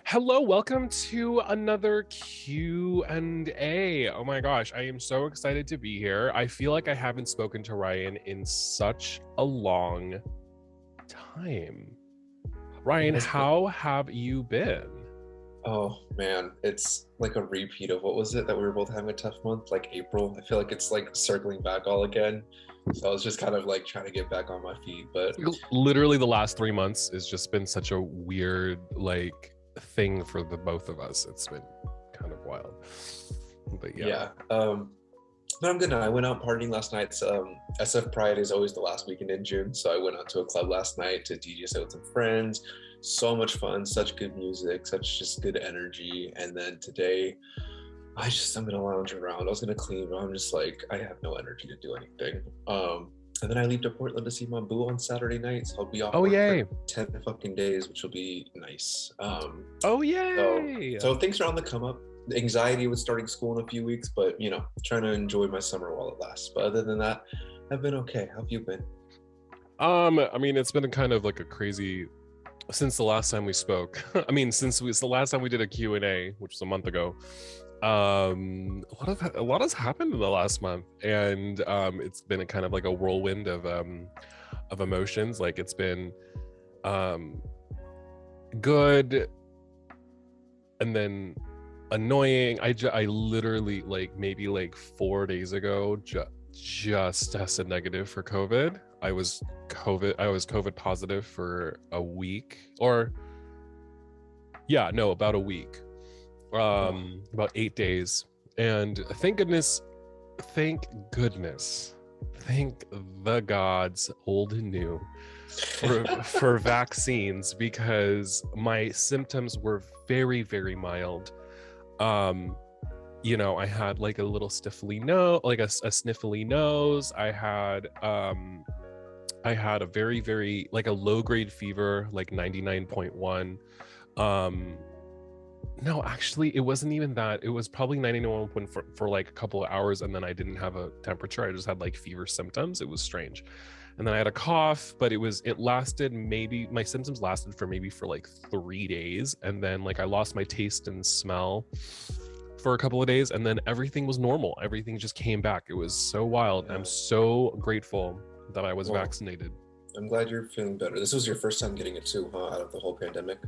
Hello, welcome to another Q&A. Oh my gosh, I am so excited to be here. I feel like I haven't spoken to Ryan in such a long time. It Ryan, has been, how have you been? oh man, it's like a repeat of what was it that we were both having a tough month, like April. I feel like it's like circling back all again. So I was just kind of like trying to get back on my feet. But Literally the last 3 months has just been such a weird thing for the both of us. It's been kind of wild. But yeah. yeah, no, I'm good now. I went out partying last night. SF Pride is always the last weekend in June. So I went out to a club last night to DJ set with some friends. So much fun, such good music, such just good energy. And then today, I'm gonna lounge around. I was gonna clean, but I'm just like I have no energy to do anything. And then I leave to Portland to see my boo on Saturday night, so I'll be off Oh work for yay. 10 fucking days, which will be nice. Oh So yay. so things are on the come up. Anxiety with starting school in a few weeks, but trying to enjoy my summer while it lasts. But other than that, I've been okay. How have you been? I mean, it's been kind of like a crazy since the last time we spoke. I mean, it's the last time we did a Q&A, which was a month ago. A lot has happened in the last month, and it's been a kind of like a whirlwind of emotions. Like it's been um good and then annoying. I literally like maybe like 4 days ago just tested negative for COVID. I was COVID positive for a week, or yeah, no, about a week. Oh, About 8 days. And thank goodness, thank the gods, old and new, for vaccines, because my symptoms were very, very mild. um I had like a little stiffly nose, like a sniffly nose. I had a very, very like a low grade fever, like 99.1. um no, actually it wasn't even that. It was probably 99.1 for like a couple of hours, and then I didn't have a temperature. I just had like fever symptoms. It was strange. And then I had a cough, but it lasted, maybe my symptoms lasted for maybe for like 3 days, and then like I lost my taste and smell for a couple of days, and then everything was normal. Everything just came back. It was so wild. yeah. I'm so grateful that I was Well, vaccinated. I'm glad you're feeling better. This was your first time getting it too, huh? Out of the whole pandemic.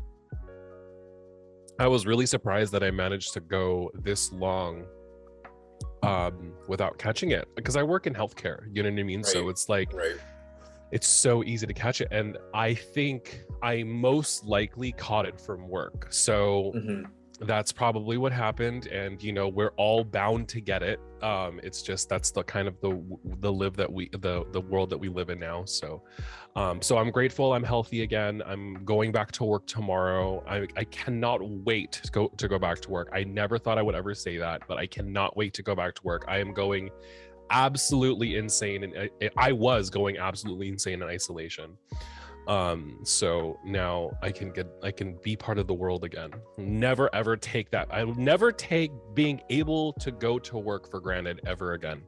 I was really surprised that I managed to go this long without catching it, because I work in healthcare, you know what I mean? So Right, it's like right. it's so easy to catch it, and I think I most likely caught it from work. So Hmm. that's probably what happened, and we're all bound to get it. It's just that's the kind of the live that we the world that we live in now. So I'm grateful I'm healthy again. I'm going back to work tomorrow. I cannot wait to go back to work. I never thought I would ever say that, but I cannot wait to go back to work. I am going absolutely insane, and I was going absolutely insane in isolation. So now I can be part of the world again. Never ever take that. I will never take being able to go to work for granted ever again.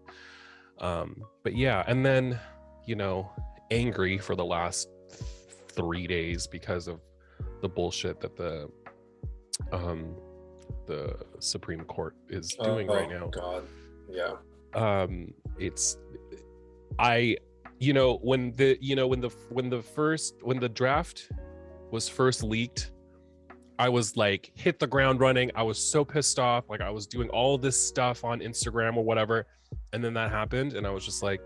But yeah, and then you know angry for the last 3 days because of the bullshit that um the Supreme Court is doing right Oh now. God, yeah. It's I when the draft was first leaked, I was like hit the ground running. I was so pissed off. Like I was doing all this stuff on Instagram or whatever, and then that happened, and I was just like,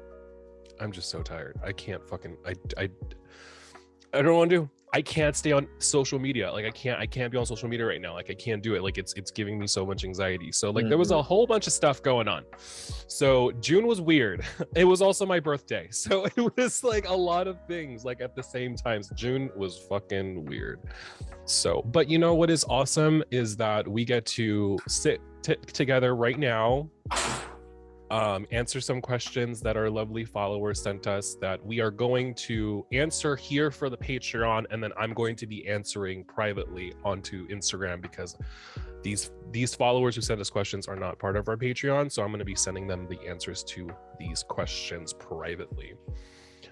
I'm just so tired. I can't fucking I don't want to do. I can't stay on social media. Like I can't be on social media right now. Like I can't do it. Like it's giving me so much anxiety. So like there was a Hmm. whole bunch of stuff going on. So June was weird. It was also my birthday. So it was like a lot of things like at the same time. June was fucking weird. So, but you know what is awesome is that we get to sit together right now, answer some questions that our lovely followers sent us that we are going to answer here for the Patreon, and then I'm going to be answering privately onto Instagram, because these followers who send us questions are not part of our Patreon, so I'm going to be sending them the answers to these questions privately.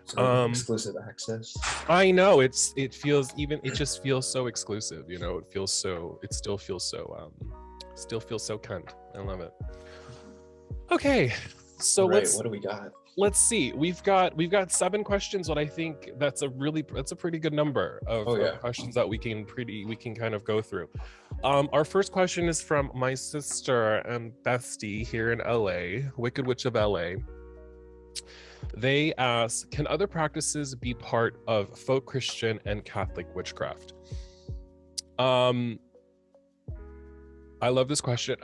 So exclusive access. I know it just feels so exclusive, you know. It still feels so cunt. I love it. Okay, so what do we got? Let's see. We've got 7 questions, but I think that's a pretty good number of questions that we can kind of go through. Our first question is from my sister and bestie here in LA, Wicked Witch of LA. They ask, can other practices be part of folk Christian and Catholic witchcraft? I love this question.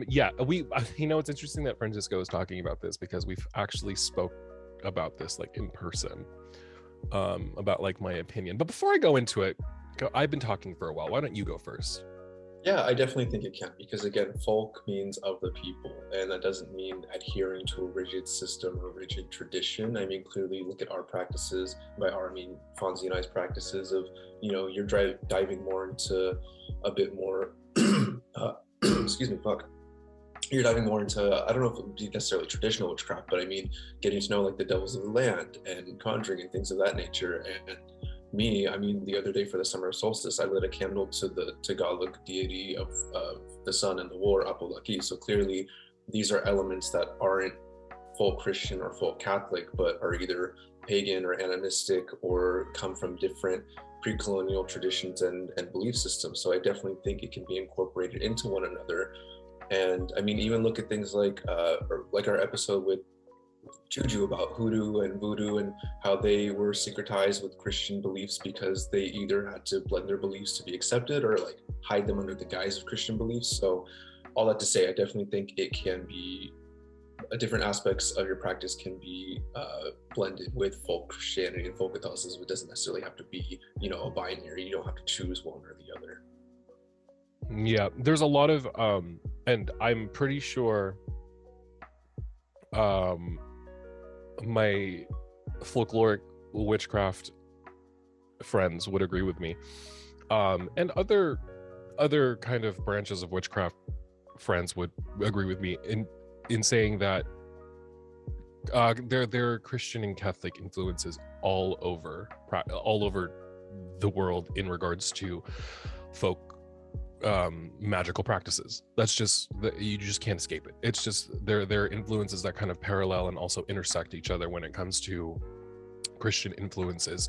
Yeah, it's interesting that Francisco is talking about this, because we've actually spoke about this like in person, about like my opinion. But before I go into it, I've been talking for a while. Why don't you go first? Yeah, I definitely think it can, because again, folk means of the people, and that doesn't mean adhering to a rigid system or rigid tradition. I mean, clearly look at our practices. By our, I mean Fonzie and I's practices of, you're diving more into a bit more excuse me, fuck. You're diving more into, I don't know if it would be necessarily traditional witchcraft, but I mean, getting to know like the devils of the land and conjuring and things of that nature. And the other day for the summer solstice, I lit a candle to the Tagalog deity of the sun and the war, Apolaki. So clearly, these are elements that aren't full Christian or full Catholic, but are either pagan or animistic or come from different pre-colonial traditions and belief systems. So I definitely think it can be incorporated into one another. And I mean, even look at things like our episode with Juju about hoodoo and voodoo and how they were syncretized with Christian beliefs because they either had to blend their beliefs to be accepted or like hide them under the guise of Christian beliefs. So all that to say, I definitely think it can be different aspects of your practice can be blended with folk Christianity and folk Catholicism. It doesn't necessarily have to be, a binary. You don't have to choose one or the other. Yeah, there's a lot of and I'm pretty sure my folkloric witchcraft friends would agree with me, and other kind of branches of witchcraft friends would agree with me in saying that there are Christian and Catholic influences all over the world in regards to folk magical practices. That's just you just can't escape it. It's just there are influences that kind of parallel and also intersect each other when it comes to Christian influences,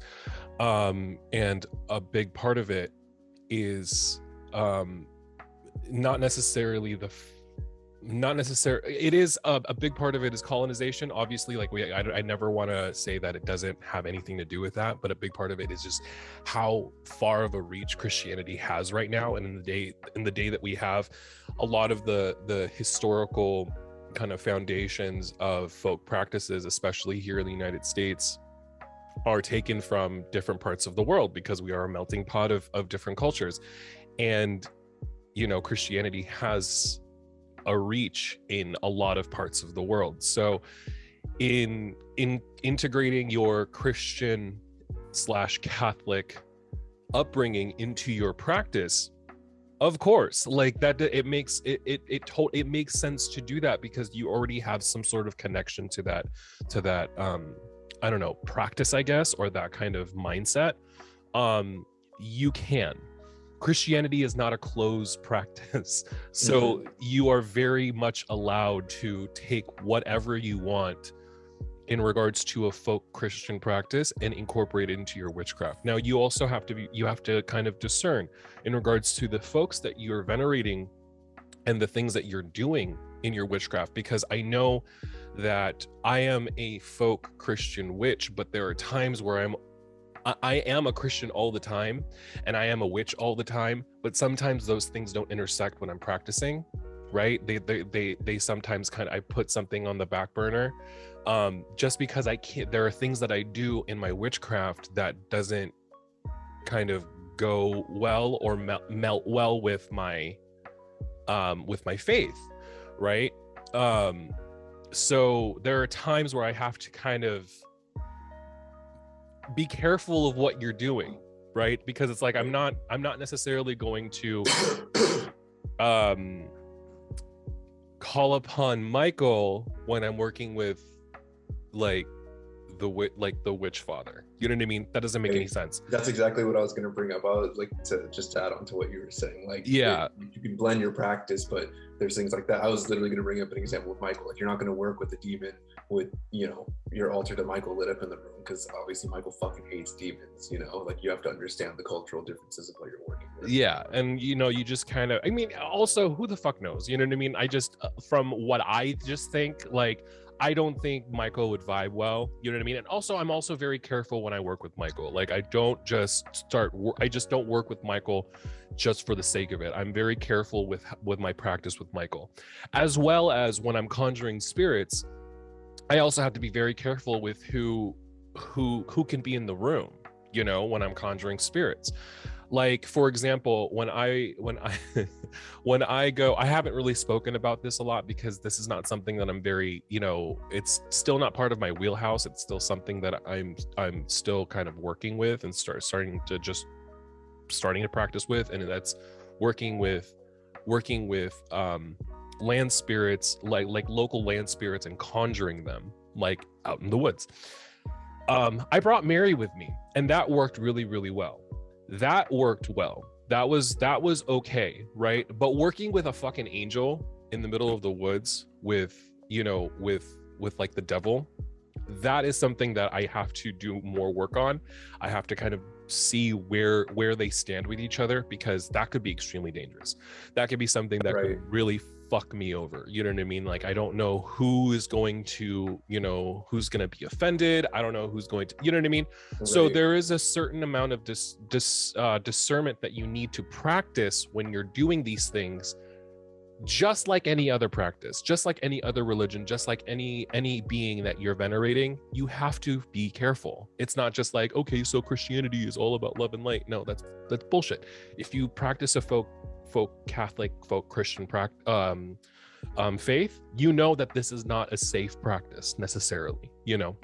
and a big part of it is not necessarily it is a big part of it is colonization. Obviously, like I never want to say that it doesn't have anything to do with that, but a big part of it is just how far of a reach Christianity has right now. And in the day that we have, a lot of the historical kind of foundations of folk practices, especially here in the United States, are taken from different parts of the world because we are a melting pot of different cultures. And Christianity has a reach in a lot of parts of the world. So in integrating your Christian / Catholic upbringing into your practice, of course, like that, it makes sense to do that because you already have some sort of connection to that I don't know, practice, I guess, or that kind of mindset. You can. Christianity is not a closed practice. So you are very much allowed to take whatever you want in regards to a folk Christian practice and incorporate it into your witchcraft. Now, you also have to kind of discern in regards to the folks that you're venerating and the things that you're doing in your witchcraft, because I know that I am a folk Christian witch, but there are times where I am a Christian all the time and I am a witch all the time, but sometimes those things don't intersect when I'm practicing, right? They sometimes I put something on the back burner, just because I can't. There are things that I do in my witchcraft that doesn't kind of go well or melt well with my faith, right? So there are times where I have to kind of be careful of what you're doing, right? Because it's like I'm not necessarily going to call upon Michael when I'm working with like the witch father. You know what I mean? That doesn't make any sense. That's exactly what I was going to bring up. I would like to just add on to what you were saying. Like, Yeah, you can blend your practice, but there's things like that. I was literally going to bring up an example with Michael. Like, you're not going to work with a demon with, you know, your altar to Michael lit up in the room, because obviously Michael fucking hates demons. You know, like, you have to understand the cultural differences of what you're working with. yeah, and you know, you just kind of, I mean, also, who the fuck knows? You know what I mean? I just, from what I just think, like, I don't think Michael would vibe well. You know what I mean? And also, I'm also very careful when I work with Michael. Like, I just don't work with Michael just for the sake of it. I'm very careful with my practice with Michael, as well as when I'm conjuring spirits. I also have to be very careful with who can be in the room, you know, when I'm conjuring spirits. Like, for example, when I when I go, I haven't really spoken about this a lot because this is not something that I'm very, you know, it's still not part of my wheelhouse. It's still something that I'm still kind of working with and starting to practice with, and that's working with land spirits, like local land spirits, and conjuring them like out in the woods. I brought Mary with me, and that worked really, really well. That worked well. That was okay, right? But working with a fucking angel in the middle of the woods with, you know, with like the devil, that is something that I have to do more work on. I have to kind of see where they stand with each other, because that could be extremely dangerous. That could be something that could really fuck me over. You know what I mean? Like, I don't know who is going to, you know, who's going to be offended. I don't know who's going to, you know what I mean? Right. So there is a certain amount of discernment that you need to practice when you're doing these things, just like any other practice, just like any other religion, just like any being that you're venerating. You have to be careful. It's not just like, okay, so Christianity is all about love and light. No, that's bullshit. If you practice a folk Catholic, folk Christian faith, you know that this is not a safe practice necessarily, you know.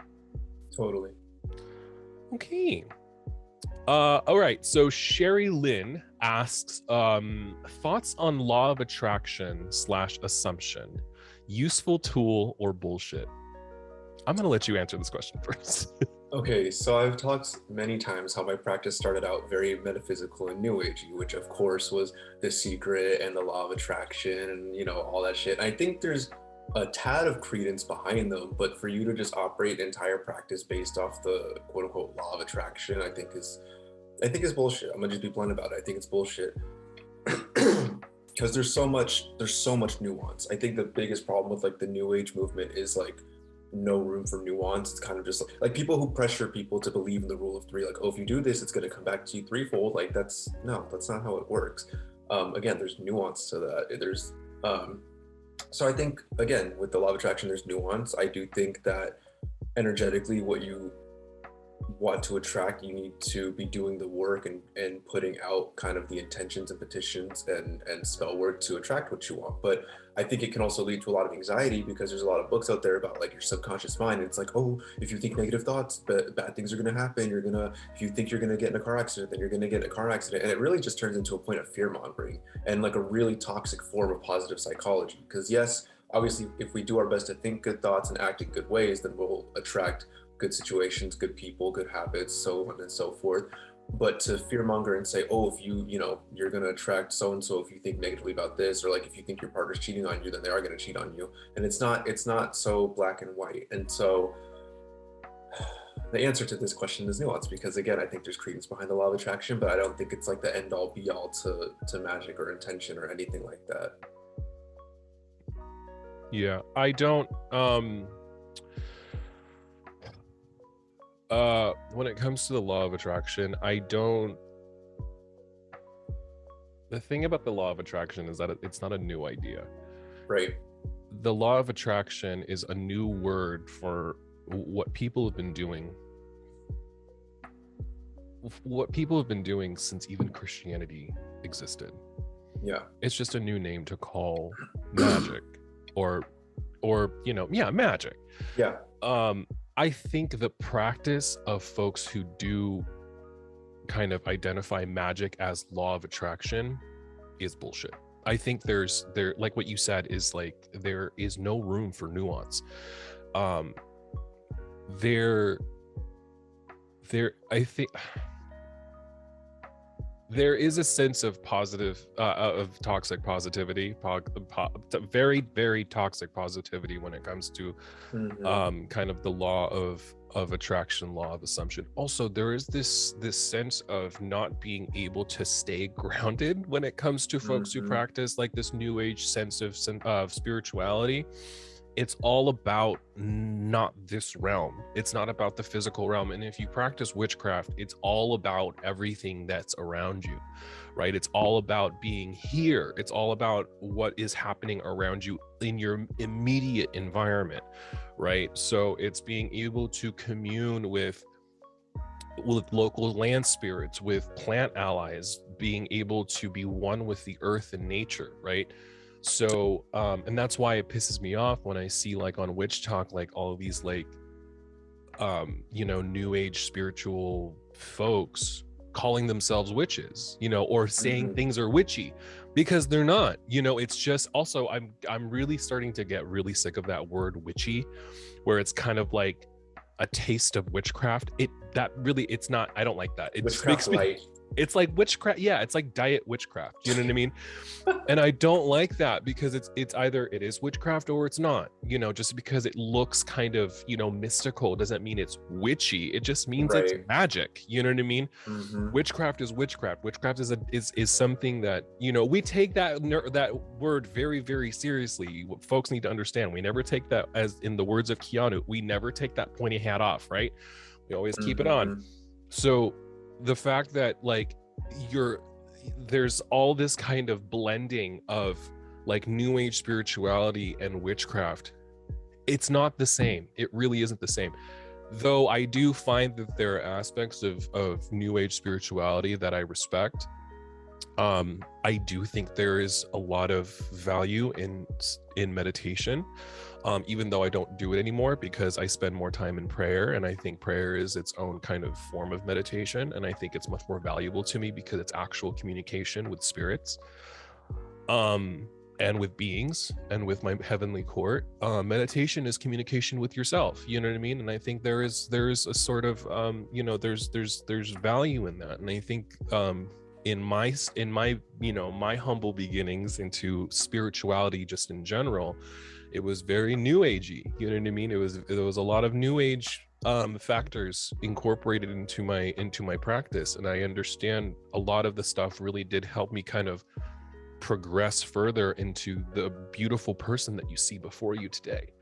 Totally. Okay. All right, so Sherry Lynn asks, thoughts on law of attraction / assumption, useful tool or bullshit? I'm gonna let you answer this question first. Okay, so I've talked many times how my practice started out very metaphysical and new agey, which of course was The Secret and the law of attraction and, you know, all that shit. I think there's a tad of credence behind them, but for you to just operate an entire practice based off the quote unquote law of attraction, I think is bullshit. I'm gonna just be blunt about it. I think it's bullshit. Because there's so much nuance. I think the biggest problem with like the new age movement is like no room for nuance. It's kind of just like people who pressure people to believe in the rule of three, like, oh, if you do this, it's going to come back to you threefold. Like, that's not how it works. Again, there's nuance to that. There's so I think, again, with the law of attraction, there's nuance. I do think that energetically, what you want to attract, you need to be doing the work and putting out kind of the intentions and petitions and spell work to attract what you want. But I think it can also lead to a lot of anxiety, because there's a lot of books out there about like your subconscious mind. It's like, oh, if you think negative thoughts, bad things are going to happen. If you think you're going to get in a car accident, then you're going to get in a car accident. And it really just turns into a point of fear mongering and like a really toxic form of positive psychology. Because yes, obviously, if we do our best to think good thoughts and act in good ways, then we'll attract good situations, good people, good habits, so on and so forth. But to fearmonger and say, oh, if you're going to attract so-and-so if you think negatively about this, or like if you think your partner's cheating on you, then they are going to cheat on you. And it's not so black and white. And so the answer to this question is nuance, because again, I think there's credence behind the law of attraction, but I don't think it's like the end all be all to magic or intention or anything like that. Yeah, I don't when it comes to the law of attraction, the thing about the law of attraction is that it's not a new idea. Right. The law of attraction is a new word for what people have been doing. What people have been doing since even Christianity existed. Yeah. It's just a new name to call magic or magic. Yeah. I think the practice of folks who do kind of identify magic as law of attraction is bullshit. I think there, like what you said, is like there is no room for nuance. there I think there is a sense of positive of toxic positivity, very, very toxic positivity when it comes to kind of the law of attraction, law of assumption. Also, there is this sense of not being able to stay grounded when it comes to folks who practice like this new age sense of spirituality. It's all about not this realm. It's not about the physical realm. And if you practice witchcraft, it's all about everything that's around you, right? It's all about being here. It's all about what is happening around you in your immediate environment, right? So it's being able to commune with local land spirits, with plant allies, being able to be one with the earth and nature, right? So and that's why it pisses me off when I see like on Witch Talk like all of these like you know, new age spiritual folks calling themselves witches, you know, or saying things are witchy, because they're not. You know, it's just, also I'm really starting to get really sick of that word witchy, where it's kind of like a taste of witchcraft. It's not, I don't like that. It Witchcraft light. It's like witchcraft. Yeah, it's like diet witchcraft. You know what I mean? And I don't like that, because it's either it is witchcraft or it's not. You know, just because it looks kind of, you know, mystical doesn't mean it's witchy. It just means it's magic. You know what I mean? Witchcraft is witchcraft. Witchcraft is something that, you know, we take that word very, very seriously. What folks need to understand, we never take that, as in the words of Keanu, we never take that pointy hat off, right? We always keep it on. So the fact that like there's all this kind of blending of like new age spirituality and witchcraft, it's not the same. It really isn't the same. Though I do find that there are aspects of new age spirituality that I respect. I do think there is a lot of value in meditation, even though I don't do it anymore because I spend more time in prayer, and I think prayer is its own kind of form of meditation, and I think it's much more valuable to me because it's actual communication with spirits, and with beings, and with my heavenly court. Meditation is communication with yourself, you know what I mean? And I think there is a sort of you know, there's value in that. And I think in my you know, my humble beginnings into spirituality just in general, it was very new agey, you know what I mean? There was a lot of new age factors incorporated into my practice, and I understand a lot of the stuff really did help me kind of progress further into the beautiful person that you see before you today,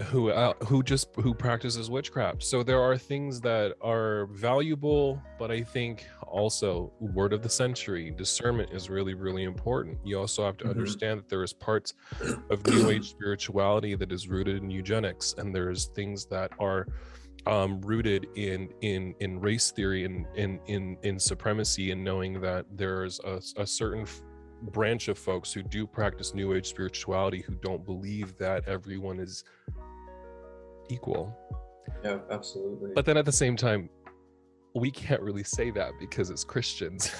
who practices witchcraft. So there are things that are valuable, but I think also, word of the century, discernment is really, really important. You also have to understand that there is parts of new age spirituality that is rooted in eugenics, and there's things that are rooted in race theory and in supremacy, and knowing that there's a certain branch of folks who do practice new age spirituality who don't believe that everyone is equal. Yeah, absolutely. But then at the same time, we can't really say that because it's Christians.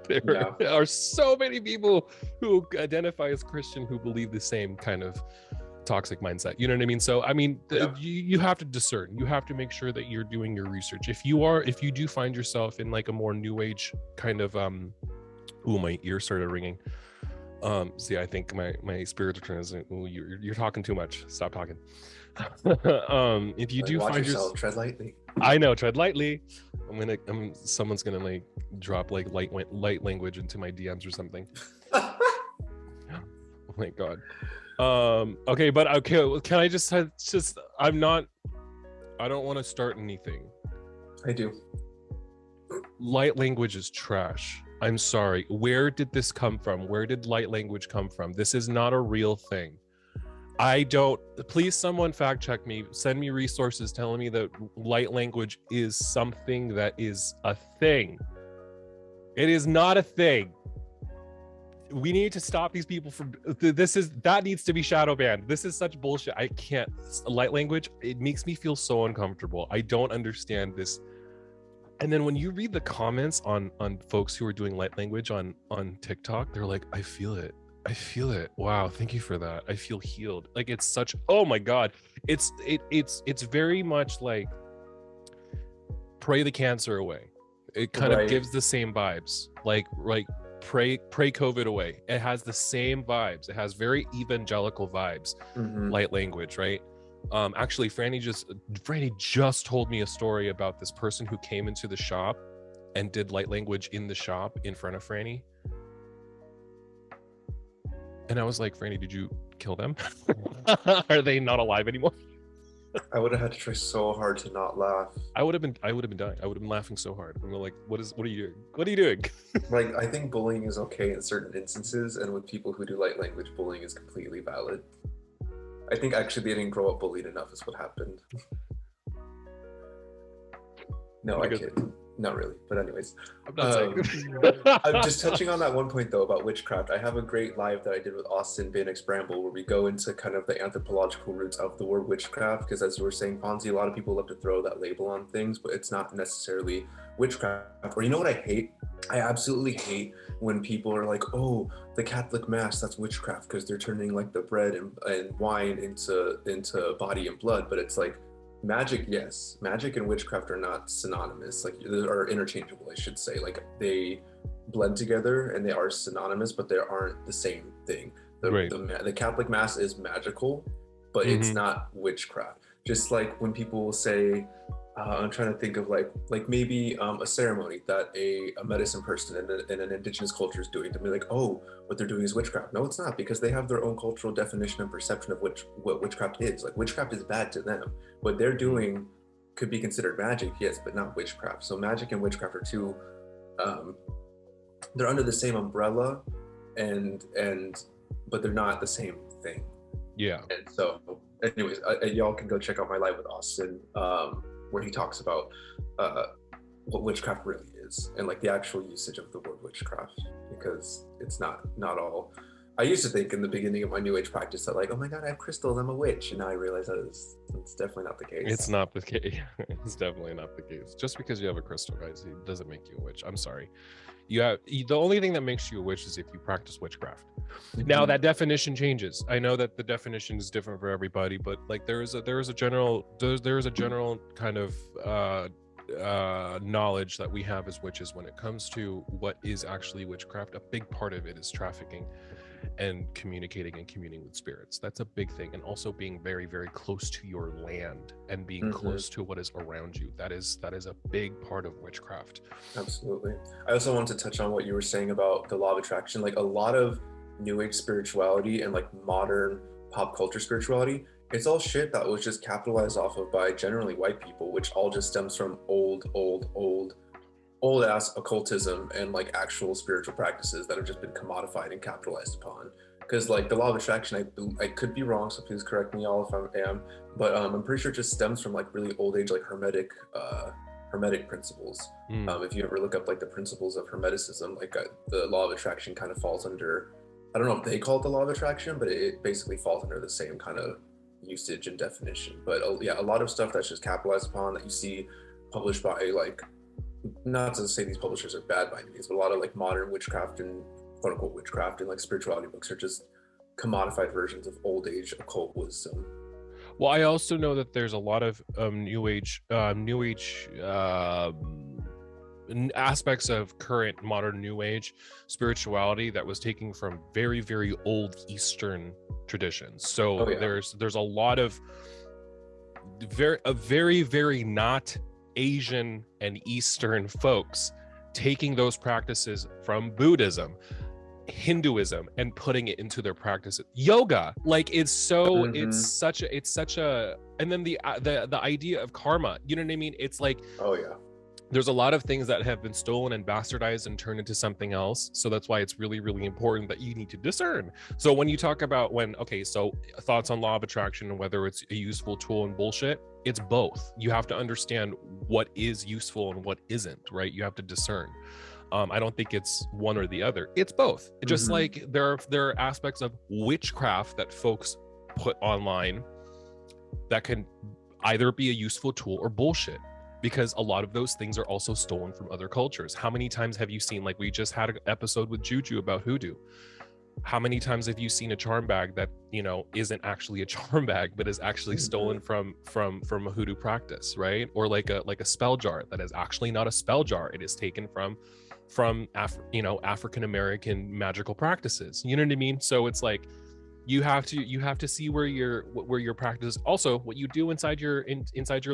There are so many people who identify as Christian who believe the same kind of toxic mindset, you know what I mean? So I mean, you have to discern. You have to make sure that you're doing your research. If you do find yourself in like a more new age kind of ooh, my ear started ringing. See, I think my spirits are trying to say, ooh, you're talking too much, stop talking. If you do find yourself, tread lightly. I know, tread lightly. Someone's gonna like drop like light language into my DMs or something. Oh my god. Okay, but okay, can I just I don't want to start anything. I do. Light language is trash. I'm sorry. Where did this come from? Where did light language come from? This is not a real thing. Please someone fact check me, send me resources telling me that light language is something that is a thing. It is not a thing. We need to stop these people from that needs to be shadow banned. This is such bullshit. I can't. Light language, it makes me feel so uncomfortable. I don't understand this. And then when you read the comments on folks who are doing light language on TikTok, they're like, I feel it. I feel it. Wow, thank you for that. I feel healed. Like it's such, oh my God. It's very much like pray the cancer away. It kind of Right. gives the same vibes. Like pray COVID away. It has the same vibes. It has very evangelical vibes. Mm-hmm. Light language, right? Actually, Franny just told me a story about this person who came into the shop and did light language in the shop in front of Franny. And I was like, Franny, did you kill them? Are they not alive anymore? I would have had to try so hard to not laugh. I would have been dying. I would have been laughing so hard. I'm like, what are you doing? What are you doing? Like, I think bullying is okay in certain instances, and with people who do light language, bullying is completely valid. I think actually they didn't grow up bullied enough is what happened. No, I kid. Not really. But anyways. I'm not saying. I'm just touching on that one point though about witchcraft. I have a great live that I did with Austin Banix Bramble where we go into kind of the anthropological roots of the word witchcraft, because as you were saying, Fonzie, a lot of people love to throw that label on things, but it's not necessarily witchcraft. Or you know what I hate? I absolutely hate when people are like, oh, the Catholic Mass, that's witchcraft because they're turning like the bread and wine into body and blood. But it's like, magic, yes. Magic and witchcraft are not synonymous. Like, they are interchangeable, I should say. Like, they blend together and they are synonymous, but they aren't the same thing. The Catholic Mass is magical, but it's not witchcraft. Just like when people will say, I'm trying to think of like maybe a ceremony that a medicine person in an indigenous culture is doing, to be like, oh, what they're doing is witchcraft. No, it's not, because they have their own cultural definition and perception of what witchcraft is. Like, witchcraft is bad to them. What they're doing could be considered magic, yes, but not witchcraft. So magic and witchcraft are two, they're under the same umbrella, but they're not the same thing. Yeah. And so, anyways, y'all can go check out my live with Austin, where he talks about what witchcraft really is and like the actual usage of the word witchcraft, because it's not all. I used to think in the beginning of my New Age practice that like, oh my God, I have crystals, I'm a witch, and now I realize that it's definitely not the case. It's not the case. It's definitely not the case. Just because you have a crystal, guys, it doesn't make you a witch. I'm sorry. The only thing that makes you a witch is if you practice witchcraft. Now that definition changes. I know that the definition is different for everybody, but like there is a general kind of knowledge that we have as witches when it comes to what is actually witchcraft. A big part of it is trafficking and communicating and communing with spirits. That's a big thing. And also being very, very close to your land and being close to what is around you. That is a big part of witchcraft. Absolutely. I also want to touch on what you were saying about the law of attraction. Like, a lot of New Age spirituality and like modern pop culture spirituality, it's all shit that was just capitalized off of by generally white people, which all just stems from old ass occultism and like actual spiritual practices that have just been commodified and capitalized upon. Because like the law of attraction, I could be wrong, so please correct me all if I am, but I'm pretty sure it just stems from like really old age like hermetic principles. If you ever look up like the principles of hermeticism, like the law of attraction kind of falls under, I don't know if they call it the law of attraction, but it basically falls under the same kind of usage and definition. But yeah, a lot of stuff that's just capitalized upon that you see published by like, not to say these publishers are bad by any means, but a lot of like modern witchcraft and quote unquote witchcraft and like spirituality books are just commodified versions of old age occult wisdom. Well, I also know that there's a lot of new age aspects of current modern new age spirituality that was taken from very, very old Eastern traditions. So there's a lot of very, very not Asian and Eastern folks taking those practices from Buddhism, Hinduism, and putting it into their practices. Yoga, like it's such a, and then the idea of karma, you know what I mean? It's like, there's a lot of things that have been stolen and bastardized and turned into something else. So that's why it's really, really important that you need to discern. So when you talk about so thoughts on law of attraction and whether it's a useful tool and bullshit, it's both. You have to understand what is useful and what isn't, right? You have to discern. I don't think it's one or the other. It's both. Just like there are aspects of witchcraft that folks put online that can either be a useful tool or bullshit, because a lot of those things are also stolen from other cultures. How many times have you seen, like we just had an episode with Juju about hoodoo? How many times have you seen a charm bag that, you know, isn't actually a charm bag, but is actually stolen from a hoodoo practice, right? Or like a spell jar that is actually not a spell jar. It is taken from African American magical practices. You know what I mean? So it's like you have to see where your practice, also what you do inside your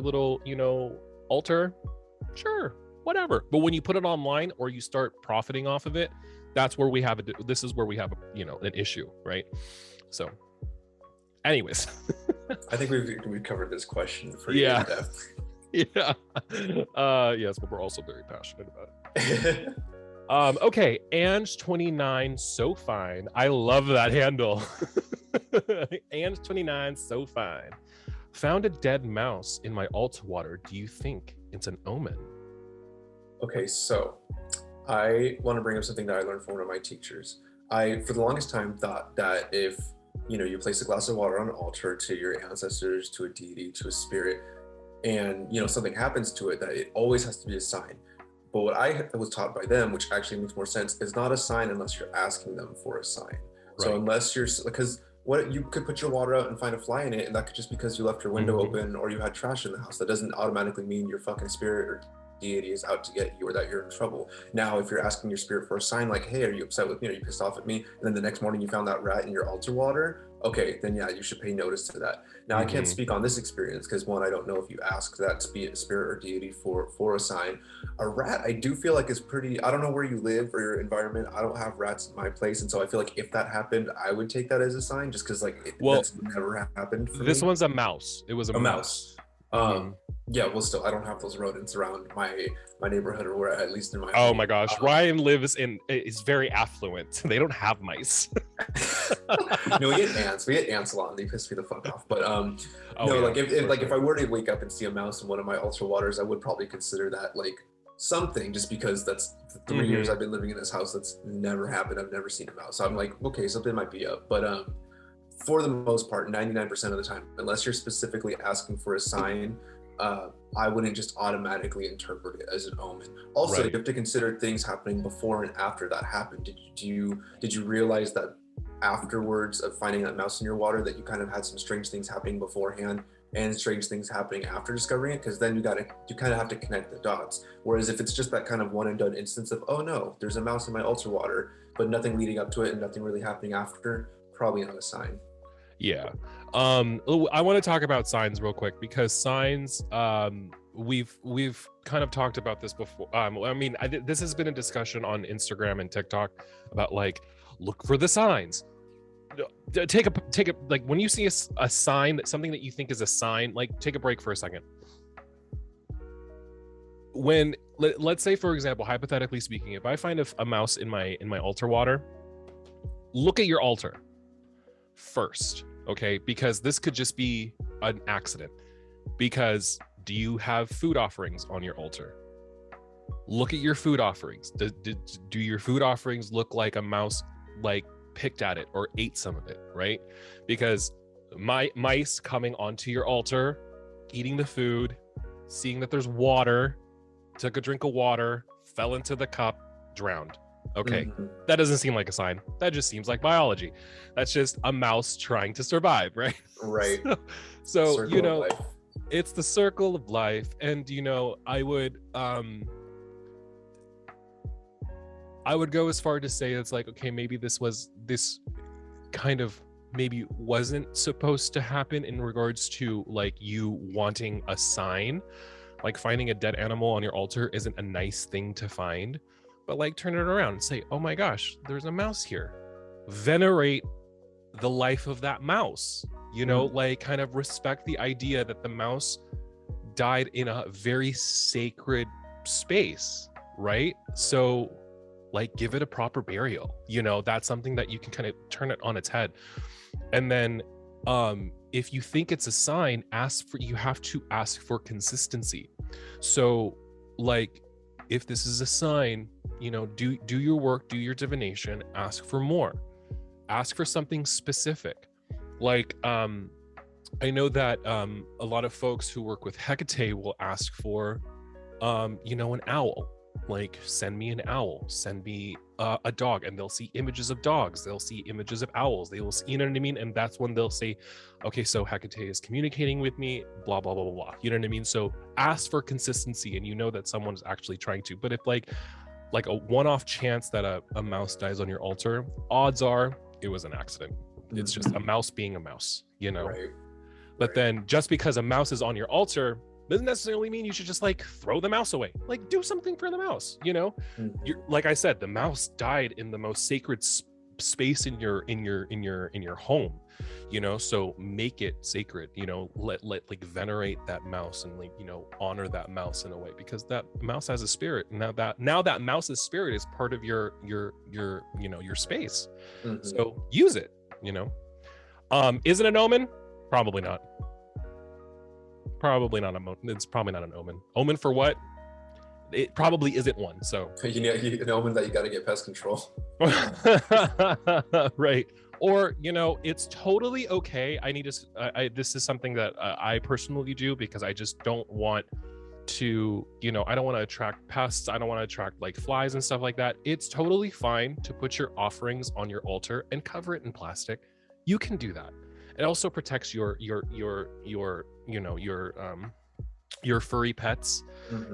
little, you know, altar. Sure, whatever. But when you put it online or you start profiting off of it, that's where we have this is where we have an issue, right? So anyways. I think we've covered this question for Yeah. in depth. Yeah. Yes, but we're also very passionate about it. Okay, Ange29, so fine. I love that handle. Ange29, so fine. Found a dead mouse in my altar water. Do you think it's an omen? Okay, so I want to bring up something that I learned from one of my teachers. I, for the longest time, thought that if you place a glass of water on an altar to your ancestors, to a deity, to a spirit, and something happens to it, that it always has to be a sign. But what I was taught by them, which actually makes more sense, is not a sign unless you're asking them for a sign. Right. So unless you're, because what you could put your water out and find a fly in it, and that could just because you left your window open or you had trash in the house. That doesn't automatically mean your fucking spirit or deity is out to get you or that you're in trouble. Now, if you're asking your spirit for a sign, like, hey, are you upset with me? Are you pissed off at me? And then the next morning you found that rat in your altar water, okay, then yeah, you should pay notice to that. Now, I can't speak on this experience because one, I don't know if you ask that spirit or deity for a sign. A rat, I do feel like is pretty, I don't know where you live or your environment. I don't have rats in my place. And so I feel like if that happened, I would take that as a sign just because that's never happened for this me. one's a mouse. It was a mouse. Yeah, well, still, I don't have those rodents around my neighborhood or where, at least in my. Oh my gosh, Ryan is very affluent. They don't have mice. No, we get ants. We get ants a lot, and they piss me the fuck off. But if I were to wake up and see a mouse in one of my ultra waters, I would probably consider that like something, just because that's 3 years I've been living in this house. That's never happened. I've never seen a mouse. So I'm like, okay, something might be up. But for the most part, 99% of the time, unless you're specifically asking for a sign, I wouldn't just automatically interpret it as an omen. Also, you have to consider things happening before and after that happened. Did you realize that afterwards of finding that mouse in your water that you kind of had some strange things happening beforehand and strange things happening after discovering it? Because then you kind of have to connect the dots. Whereas if it's just that kind of one and done instance of, oh no, there's a mouse in my altar water, but nothing leading up to it and nothing really happening after, probably not a sign. Yeah. I want to talk about signs real quick because signs, we've kind of talked about this before. I mean, this has been a discussion on Instagram and TikTok about like, look for the signs. Take a like when you see a sign, that something that you think is a sign, like take a break for a second. When let's say, for example, hypothetically speaking, if I find a mouse in my altar water, look at your altar first. Okay, because this could just be an accident. Because do you have food offerings on your altar? Look at your food offerings. Do your food offerings look like a mouse like picked at it or ate some of it, right? Because mice coming onto your altar, eating the food, seeing that there's water, took a drink of water, fell into the cup, drowned. Okay, that doesn't seem like a sign. That just seems like biology. That's just a mouse trying to survive, right? Right. So it's the circle of life. And I would go as far to say it's like, okay, maybe this kind of maybe wasn't supposed to happen in regards to like you wanting a sign. Like finding a dead animal on your altar isn't a nice thing to find. But like turn it around and say, oh my gosh, there's a mouse here. Venerate the life of that mouse, like kind of respect the idea that the mouse died in a very sacred space, right? So like give it a proper burial. That's something that you can kind of turn it on its head. And then if you think it's a sign, you have to ask for consistency. So like if this is a sign, do your work, do your divination, ask for more, ask for something specific. Like, I know that a lot of folks who work with Hecate will ask for, an owl, Like, send me an owl, send me a dog, and they'll see images of dogs, they'll see images of owls, they will see, you know what I mean? And that's when they'll say, okay, so Hecate is communicating with me, blah blah blah blah blah, you know what I mean? So ask for consistency, and you know that someone's actually trying to. But if like a one-off chance that a mouse dies on your altar, odds are it was an accident. It's just a mouse being a mouse, you know. Right. But then just because a mouse is on your altar doesn't necessarily mean you should just like throw the mouse away. Like, do something for the mouse, you know. You're, like I said, the mouse died in the most sacred space in your home, you know. So make it sacred, you know. Let like venerate that mouse and, like, you know, honor that mouse in a way, because that mouse has a spirit. Now that mouse's spirit is part of your you know, your space. So use it, you know. Is it an omen? Probably not. Probably not it's probably not an omen. Omen for what? It probably isn't one. So you know, an omen that you got to get pest control. Right. Or, you know, it's totally okay. This is something that I personally do, because I just don't want to, you know, I don't want to attract pests. I don't want to attract like flies and stuff like that. It's totally fine to put your offerings on your altar and cover it in plastic. You can do that. It also protects your you know, your furry pets.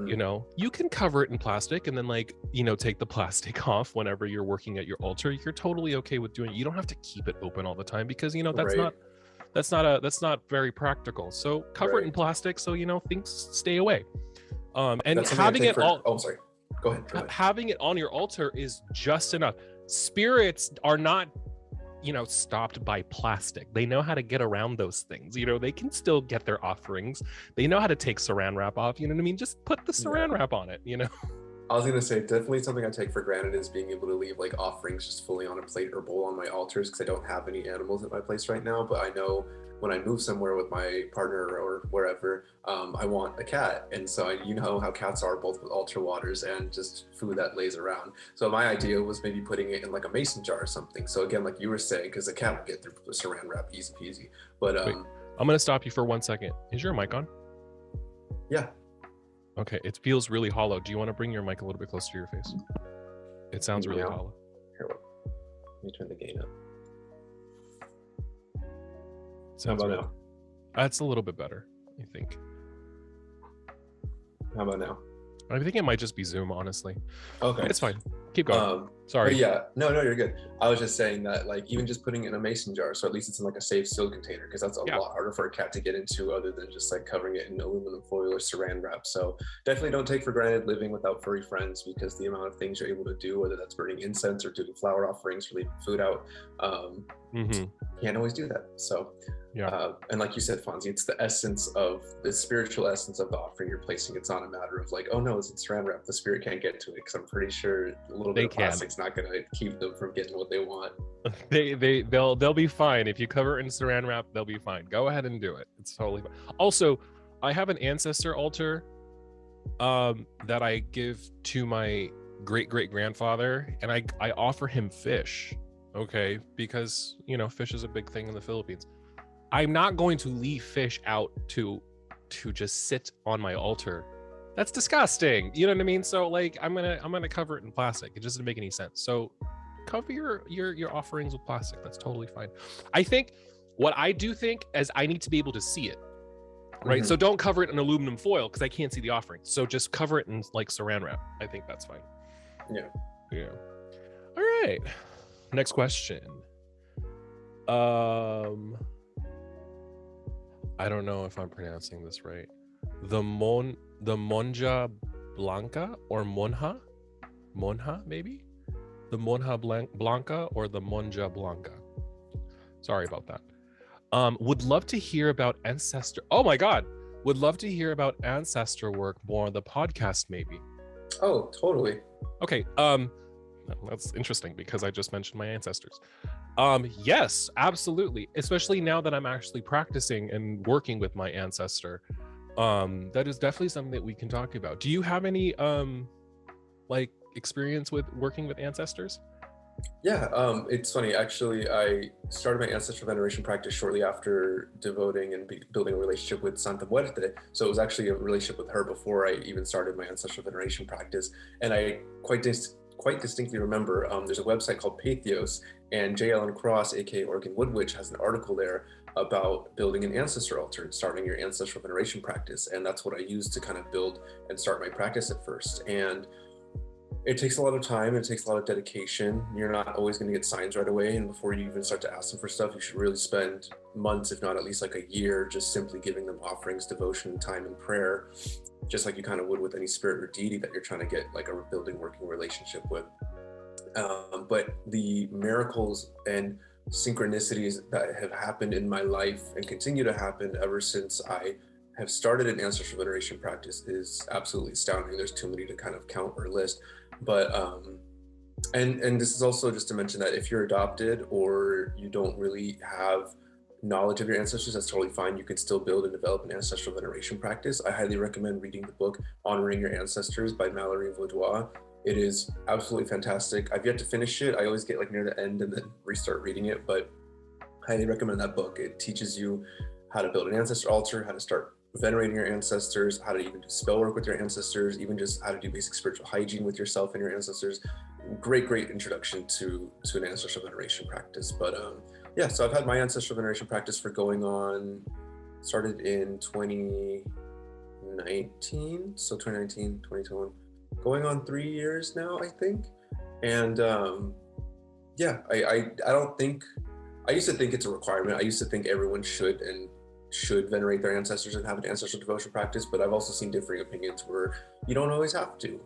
You know, you can cover it in plastic and then, like, you know, take the plastic off whenever you're working at your altar. You're totally okay with doing it. You don't have to keep it open all the time, because, you know, that's not very practical. So cover it in plastic so, you know, things stay away. And having it Go ahead. Having it on your altar is just enough. Spirits are not, you know, stopped by plastic. They know how to get around those things. You know, they can still get their offerings. They know how to take saran wrap off. You know what I mean? Just put the saran wrap on it, you know? I was going to say, definitely something I take for granted is being able to leave like offerings just fully on a plate or bowl on my altars, because I don't have any animals at my place right now. But I know when I move somewhere with my partner or wherever, I want a cat. And so you know how cats are, both with altar waters and just food that lays around. So my idea was maybe putting it in like a mason jar or something. So again, like you were saying, because the cat will get through the saran wrap easy peasy. But wait, I'm going to stop you for 1 second. Is your mic on? Yeah. Okay, it feels really hollow. Do you want to bring your mic a little bit closer to your face? It sounds really hollow. Here, let me turn the gain up. How about now? That's a little bit better, I think. How about now? I think it might just be Zoom, honestly. Okay. It's fine. Keep going. Sorry. Yeah, no, you're good. I was just saying that, like, even just putting it in a mason jar, so at least it's in like a safe sealed container, because that's a lot harder for a cat to get into, other than just like covering it in aluminum foil or saran wrap. So definitely don't take for granted living without furry friends, because the amount of things you're able to do, whether that's burning incense or doing flower offerings or leaving food out, can't always do that. So and like you said, Fonzie, it's the spiritual essence of the offering you're placing. It's not a matter of like, oh no, it's in saran wrap, the spirit can't get to it, because I'm pretty sure a little bit of plastic's not going to keep them from getting what they want. They'll be fine. If you cover it in saran wrap, they'll be fine. Go ahead and do it. It's totally fine. Also, I have an ancestor altar that I give to my great grandfather, and I offer him fish. Okay, because, you know, fish is a big thing in the Philippines. I'm not going to leave fish out to just sit on my altar. That's disgusting. You know what I mean? So like, I'm gonna cover it in plastic. It doesn't make any sense. So cover your offerings with plastic. That's totally fine. I think what I do think is I need to be able to see it, right? So don't cover it in aluminum foil, because I can't see the offering. So just cover it in like saran wrap. I think that's fine. Yeah. All right. Next question. I don't know if I'm pronouncing this right. The Monja Blanca or Monja maybe? The Monja Blanca or the Monja Blanca. Sorry about that. Would love to hear about ancestor. Oh my God. Would love to hear about ancestor work more on the podcast maybe. Oh, totally. Okay. That's interesting, because I just mentioned my ancestors. Yes, absolutely. Especially now that I'm actually practicing and working with my ancestor. That is definitely something that we can talk about. Do you have any like experience with working with ancestors? Yeah, it's funny. Actually, I started my ancestral veneration practice shortly after devoting and building a relationship with Santa Muerte. So it was actually a relationship with her before I even started my ancestral veneration practice. And I quite distinctly remember there's a website called Patheos, and J. Ellen Cross, aka Oregon Wood Witch, has an article there about building an ancestor altar and starting your ancestral veneration practice. And that's what I used to kind of build and start my practice at first. And it takes a lot of time, it takes a lot of dedication. You're not always going to get signs right away, and before you even start to ask them for stuff, you should really spend months, if not at least like a year, just simply giving them offerings, devotion, time, and prayer, just like you kind of would with any spirit or deity that you're trying to get like a building working relationship with. But the miracles and synchronicities that have happened in my life and continue to happen ever since I have started an ancestral veneration practice is absolutely astounding. There's too many to kind of count or list, but and this is also just to mention that if you're adopted or you don't really have knowledge of your ancestors, that's totally fine. You can still build and develop an ancestral veneration practice. I highly recommend reading the book Honoring Your Ancestors by Mallory Vaudois. It is absolutely fantastic. I've yet to finish it. I always get like near the end and then restart reading it, but I highly recommend that book. It teaches you how to build an ancestor altar, how to start venerating your ancestors, how to even do spell work with your ancestors, even just how to do basic spiritual hygiene with yourself and your ancestors. Great introduction to an ancestral veneration practice. But yeah, so I've had my ancestral veneration practice for going on, started in 2019, so 2019, 2021, going on 3 years now, I think. And yeah, I don't think, I used to think it's a requirement. I used to think everyone should venerate their ancestors and have an ancestral devotion practice, but I've also seen differing opinions where you don't always have to.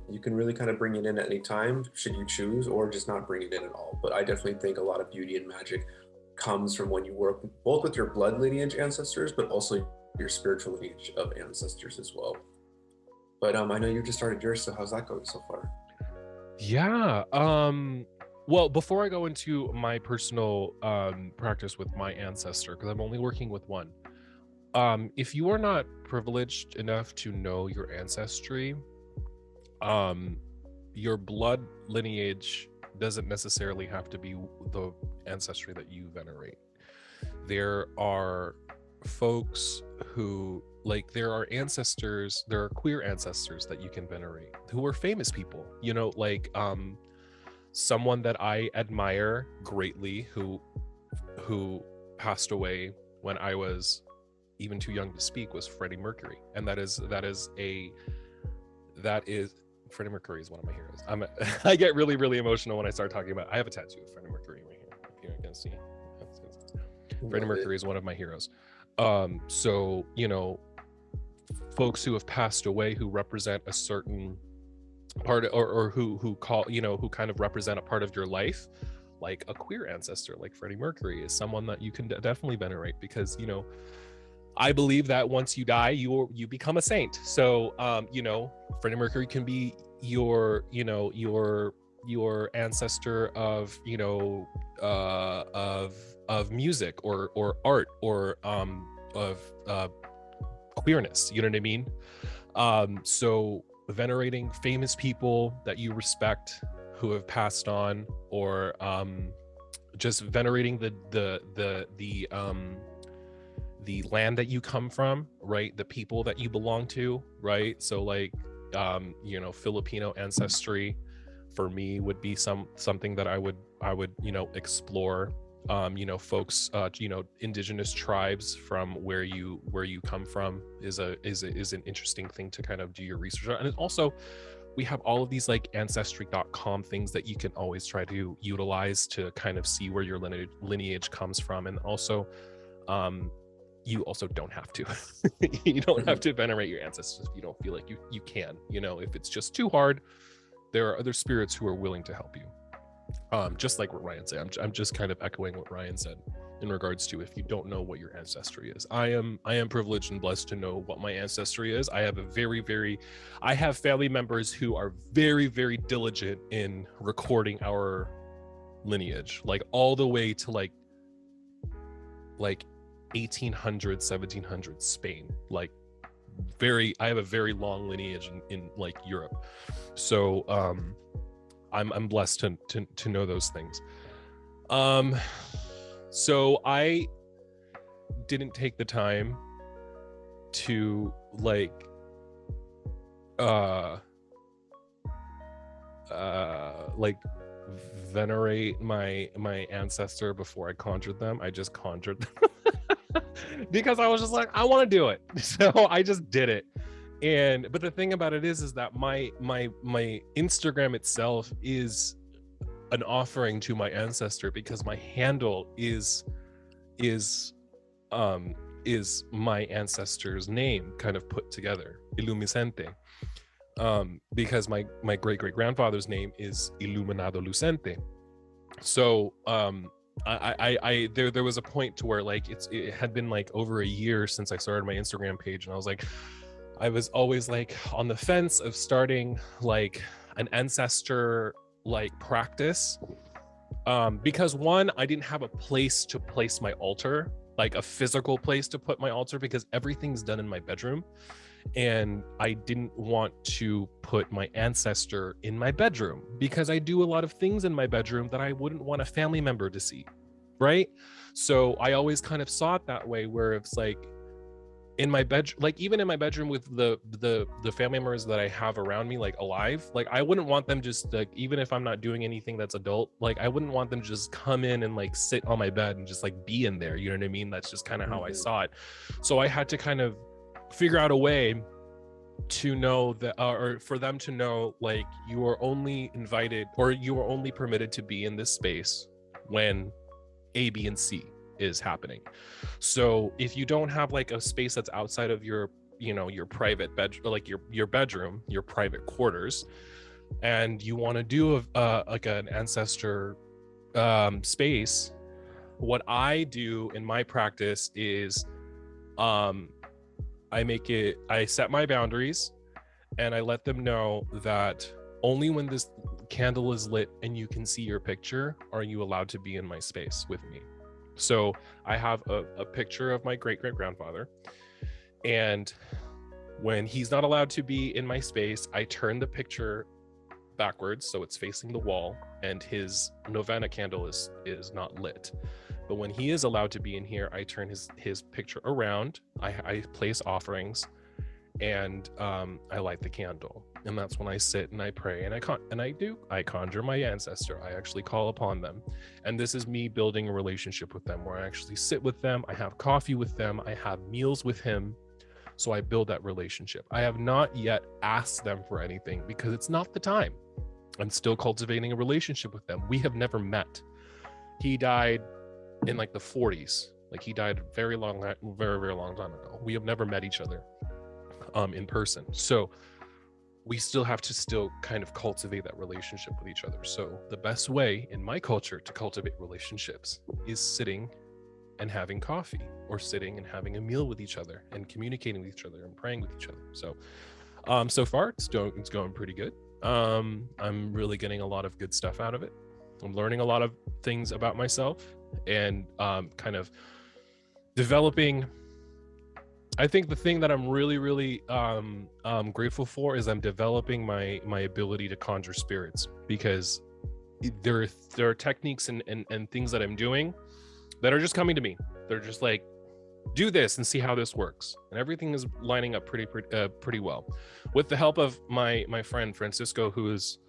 You can really kind of bring it in at any time, should you choose, or just not bring it in at all. But I definitely think a lot of beauty and magic comes from when you work both with your blood lineage ancestors, but also your spiritual lineage of ancestors as well. But I know you just started yours, so how's that going so far? Yeah. Well, before I go into my personal practice with my ancestor, because I'm only working with one. If you are not privileged enough to know your ancestry, your blood lineage doesn't necessarily have to be the ancestry that you venerate. There are folks who, like, there are ancestors, there are queer ancestors that you can venerate who are famous people, you know, like someone that I admire greatly who passed away when I was even too young to speak was Freddie Mercury. And that is Freddie Mercury is one of my heroes. I get really emotional when I start talking about, I have a tattoo of Freddie Mercury right here, if you can see. Freddie Mercury is one of my heroes. So, you know, folks who have passed away who represent a certain part, or who call, you know, who kind of represent a part of your life, like a queer ancestor like Freddie Mercury is someone that you can definitely venerate, because, you know, I believe that once you die, you become a saint. So, you know, Freddie Mercury can be your, you know, your ancestor of, you know, of music or art, or of queerness. You know what I mean? So venerating famous people that you respect who have passed on, or just venerating the land that you come from, right? The people that you belong to, right? So like, you know, Filipino ancestry for me would be something that I would, you know, explore. You know, folks, you know, indigenous tribes from where you come from is an interesting thing to kind of do your research on. And also, we have all of these like ancestry.com things that you can always try to utilize to kind of see where your lineage comes from. And also, you also don't have to. You don't have to venerate your ancestors if you don't feel like you can. You know, if it's just too hard, there are other spirits who are willing to help you. Just like what Ryan said, I'm just kind of echoing what Ryan said in regards to, if you don't know what your ancestry is. I am privileged and blessed to know what my ancestry is. I have I have family members who are very diligent in recording our lineage, like all the way to like 1800s, 1700s Spain. Like I have a very long lineage in like Europe. So I'm blessed to know those things. So I didn't take the time to like venerate my ancestor before I conjured them. I just conjured them because I was just like, I want to do it. So I just did it. But the thing about it is that my Instagram itself is an offering to my ancestor, because my handle is my ancestor's name kind of put together, Illumisente. Because my great grandfather's name is Iluminado Lucente. So there was a point to where like it had been like over a year since I started my Instagram page, and I was always like on the fence of starting like an ancestor like practice, because one, I didn't have a place to place my altar, like a physical place to put my altar, because everything's done in my bedroom, and I didn't want to put my ancestor in my bedroom because I do a lot of things in my bedroom that I wouldn't want a family member to see, right? So I always kind of saw it that way, where it's like in my bedroom, like even in my bedroom with the family members that I have around me, like alive, like I wouldn't want them just like, even if I'm not doing anything that's adult, like I wouldn't want them to just come in and like sit on my bed and just like be in there, you know what I mean? That's just kind of how I saw it. So I had to kind of figure out a way to know that, or for them to know, like, you are only invited, or you are only permitted to be in this space when A, B, and C is happening. So if you don't have like a space that's outside of your, you know, your private bed, like your bedroom, your private quarters, and you want to do like an ancestor space, what I do in my practice is I set my boundaries, and I let them know that only when this candle is lit and you can see your picture are you allowed to be in my space with me. So I have a picture of my great-great-grandfather, and when he's not allowed to be in my space, I turn the picture backwards so it's facing the wall, and his novena candle is not lit. But when he is allowed to be in here, I turn his picture around, I place offerings, and I light the candle. And that's when I sit and I pray, and I conjure my ancestor. I actually call upon them. And this is me building a relationship with them, where I actually sit with them, I have coffee with them, I have meals with him. So I build that relationship. I have not yet asked them for anything because it's not the time. I'm still cultivating a relationship with them. We have never met. He died in like the 40s. Like he died very, very long time ago. We have never met each other in person. So we still have to kind of cultivate that relationship with each other. So the best way in my culture to cultivate relationships is sitting and having coffee, or sitting and having a meal with each other and communicating with each other and praying with each other. So so far it's going pretty good. I'm really getting a lot of good stuff out of it. I'm learning a lot of things about myself, and kind of developing. I think the thing that I'm really grateful for is I'm developing my ability to conjure spirits, because there are techniques and things that I'm doing that are just coming to me. They're just like, do this and see how this works, and everything is lining up pretty well, with the help of my friend Francisco, who is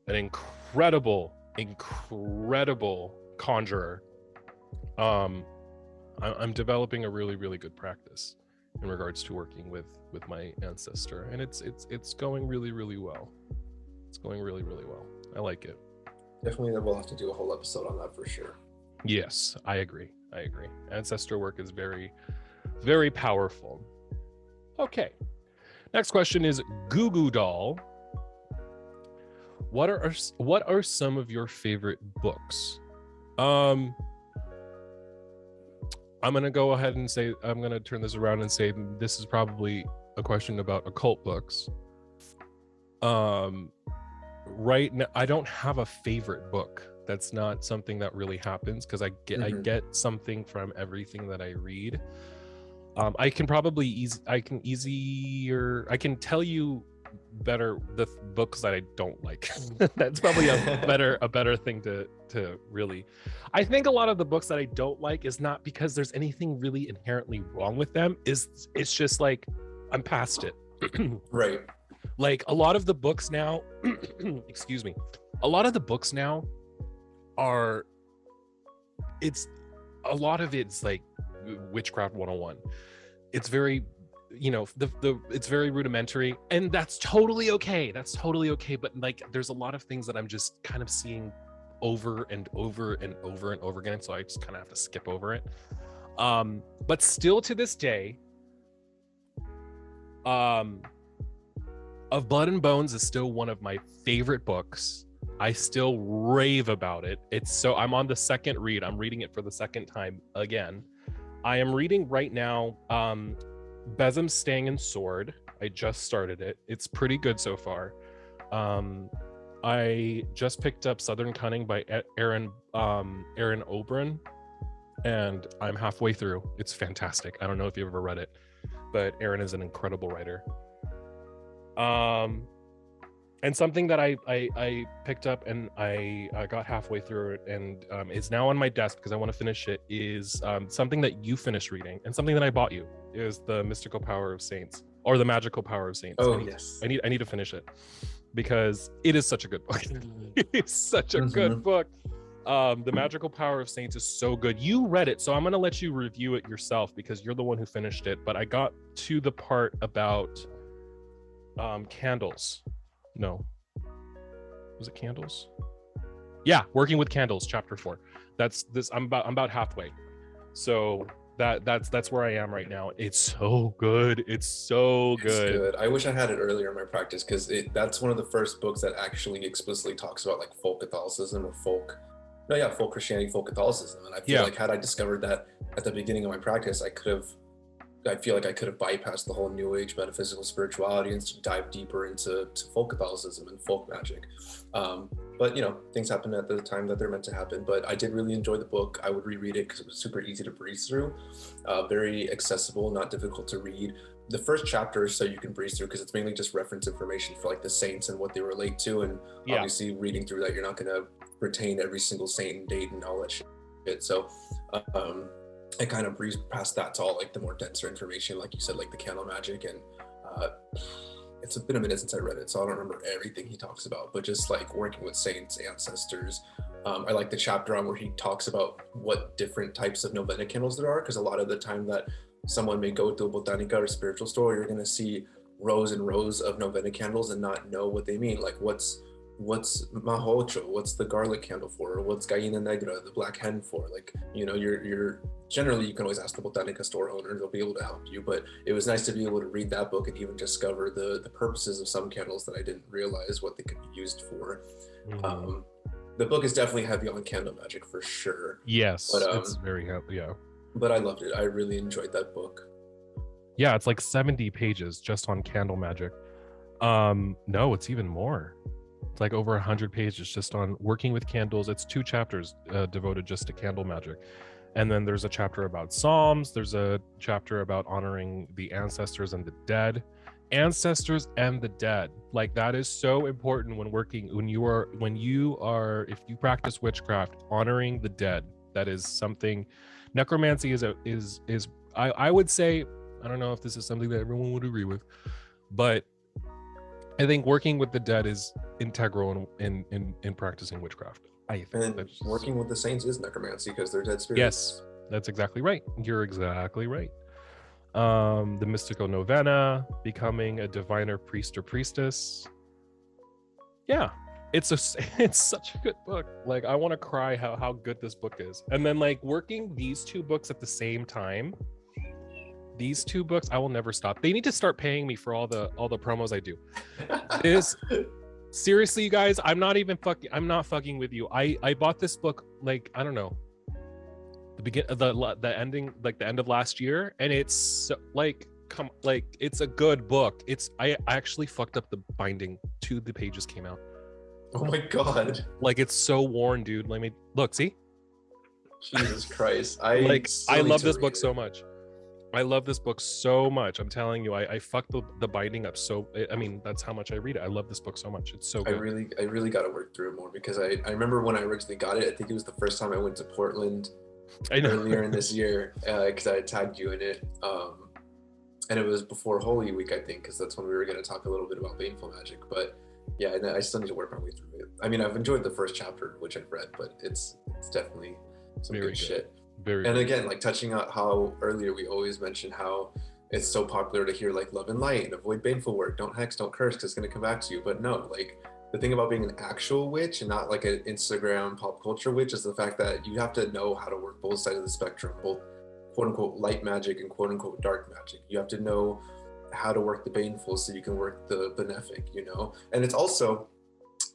an incredible conjurer. I'm developing a really good practice in regards to working with my ancestor, and it's going really well. It's going really well. I like it. Definitely, we'll have to do a whole episode on that for sure. Yes, I agree. Ancestor work is very powerful. Okay, next question is Goo Goo Doll. What are some of your favorite books? I'm gonna go ahead and say, I'm gonna turn this around and say this is probably a question about occult books. Right now, I don't have a favorite book. That's not something that really happens, because I get something from everything that I read. I can tell you books that I don't like. That's probably a better thing to really. I think a lot of the books that I don't like is not because there's anything really inherently wrong with them. It's just like I'm past it. Right. Like a lot of the books now, excuse me, a lot of the books now are, it's a lot of it's like witchcraft 101. It's very, you know, it's very rudimentary, and that's totally okay. But like there's a lot of things that I'm just kind of seeing over and over and over and over again, so I just kind of have to skip over it. But still to this day, Of Blood and Bones is still one of my favorite books. I still rave about it. I'm on the second read. I'm reading it for the second time again. I am reading right now Besom, Stang, and Sword. I just started it. It's pretty good so far. I just picked up Southern Cunning by Aaron Oberon, and I'm halfway through. It's fantastic. I don't know if you've ever read it, but Aaron is an incredible writer. And something that I picked up and I got halfway through it and is now on my desk because I want to finish it is something that you finished reading, and something that I bought you is The Mystical Power of Saints, or The Magical Power of Saints. Yes. I need to finish it because it is such a good book. It's such a good book. The Magical Power of Saints is so good. You read it, so I'm going to let you review it yourself because you're the one who finished it. But I got to the part about candles. No, was it candles? Yeah, working with candles, chapter 4. That's this. I'm about halfway. So that's where I am right now. It's so good. It's so good. It's good. I wish I had it earlier in my practice because that's one of the first books that actually explicitly talks about like folk Catholicism or folk Christianity, folk Catholicism. And I feel like had I discovered that at the beginning of my practice, I feel like I could have bypassed the whole New Age metaphysical spirituality and dive deeper into folk Catholicism and folk magic. But, you know, things happen at the time that they're meant to happen. But I did really enjoy the book. I would reread it because it was super easy to breeze through, very accessible, not difficult to read. The first chapter is so you can breeze through because it's mainly just reference information for like the saints and what they relate to. And obviously reading through that, you're not going to retain every single saint and date and all that shit. So, I kind of breezed past that to all like the more denser information, like you said, like the candle magic. And it's been a minute since I read it, so I don't remember everything he talks about, but just like working with saints, ancestors. I like the chapter on where he talks about what different types of novena candles there are, because a lot of the time that someone may go to a botanica or spiritual store, you're going to see rows and rows of novena candles and not know what they mean. Like what's mahocho, what's the garlic candle for, or what's gallina negra, the black hen for? Like, you know, you're generally, you can always ask the botanica store owner, they'll be able to help you. But it was nice to be able to read that book and even discover the purposes of some candles that I didn't realize what they could be used for. The book is definitely heavy on candle magic for sure. Yes, but, it's very heavy, yeah. But I loved it. I really enjoyed that book. Yeah, it's like 70 pages just on candle magic. No, it's even more. It's like over 100 pages just on working with candles. It's 2 chapters devoted just to candle magic. And then there's a chapter about Psalms. There's a chapter about honoring the ancestors and the dead. Ancestors and the dead. Like that is so important when working, if you practice witchcraft, honoring the dead. That is something. Necromancy is I would say, I don't know if this is something that everyone would agree with, but I think working with the dead is integral in practicing witchcraft. I think and working with the saints is necromancy because they're dead spirits. Yes, that's exactly right. You're exactly right. The mystical novena, becoming a diviner priest or priestess. Yeah, it's such a good book. Like I want to cry how good this book is. And then like working these 2 books at the same time. These 2 books, I will never stop. They need to start paying me for all the promos I do. Seriously, you guys, I'm not fucking with you. I bought this book like, I don't know, the ending, like the end of last year, and it's like it's a good book. I actually fucked up the binding. 2 of the pages came out. Oh my god. Like it's so worn, dude. Let me look, see? Jesus Christ. I love this book so much. I love this book so much. I'm telling you, I fucked the binding up. So I mean, that's how much I read it. I love this book so much. It's so good. I really got to work through it more because I remember when I originally got it. I think it was the first time I went to Portland I know. earlier in this year because I had tagged you in it. And it was before Holy Week, I think, because that's when we were going to talk a little bit about Baneful Magic. But yeah, and I still need to work my way through it. I mean, I've enjoyed the first chapter, which I've read, but it's definitely some Very good good. shit. Very And good. again, like touching on how earlier we always mention how it's so popular to hear like love and light and avoid baneful work, don't hex, don't curse, because it's going to come back to you. But no, like the thing about being an actual witch and not like an Instagram pop culture witch is the fact that you have to know how to work both sides of the spectrum, both quote unquote light magic and quote unquote dark magic. You have to know how to work the baneful so you can work the benefic, you know? And it's also,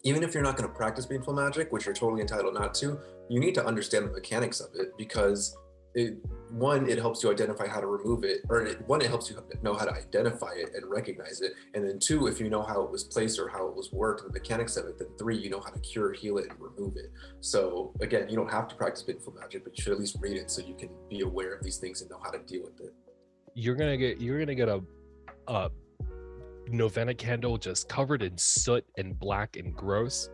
even if you're not going to practice baneful magic, which you're totally entitled not to, you need to understand the mechanics of it because it helps you identify how to remove it, or it helps you know how to identify it and recognize it. And then two, if you know how it was placed or how it was worked and the mechanics of it, then three, you know how to cure, heal it, and remove it. So again, you don't have to practice baneful magic, but you should at least read it so you can be aware of these things and know how to deal with it. You're gonna get a novena candle just covered in soot and black and gross.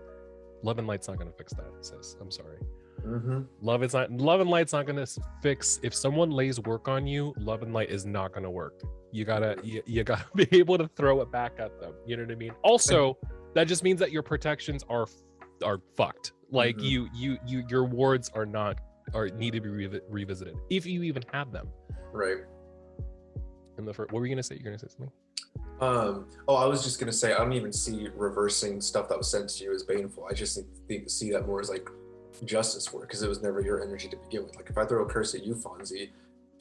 Love and light's not gonna fix that, sis. I'm sorry. Mm-hmm. Love and light's not gonna fix. If someone lays work on you, love and light is not gonna work. You gotta be able to throw it back at them. You know what I mean? Also, that just means that your protections are fucked. Like your wards need to be revisited if you even have them. Right. And what were you gonna say? You're gonna say something? I was just gonna say I don't even see reversing stuff that was sent to you as baneful. I just see that more as like justice work because it was never your energy to begin with. Like if I throw a curse at you, Fonzie,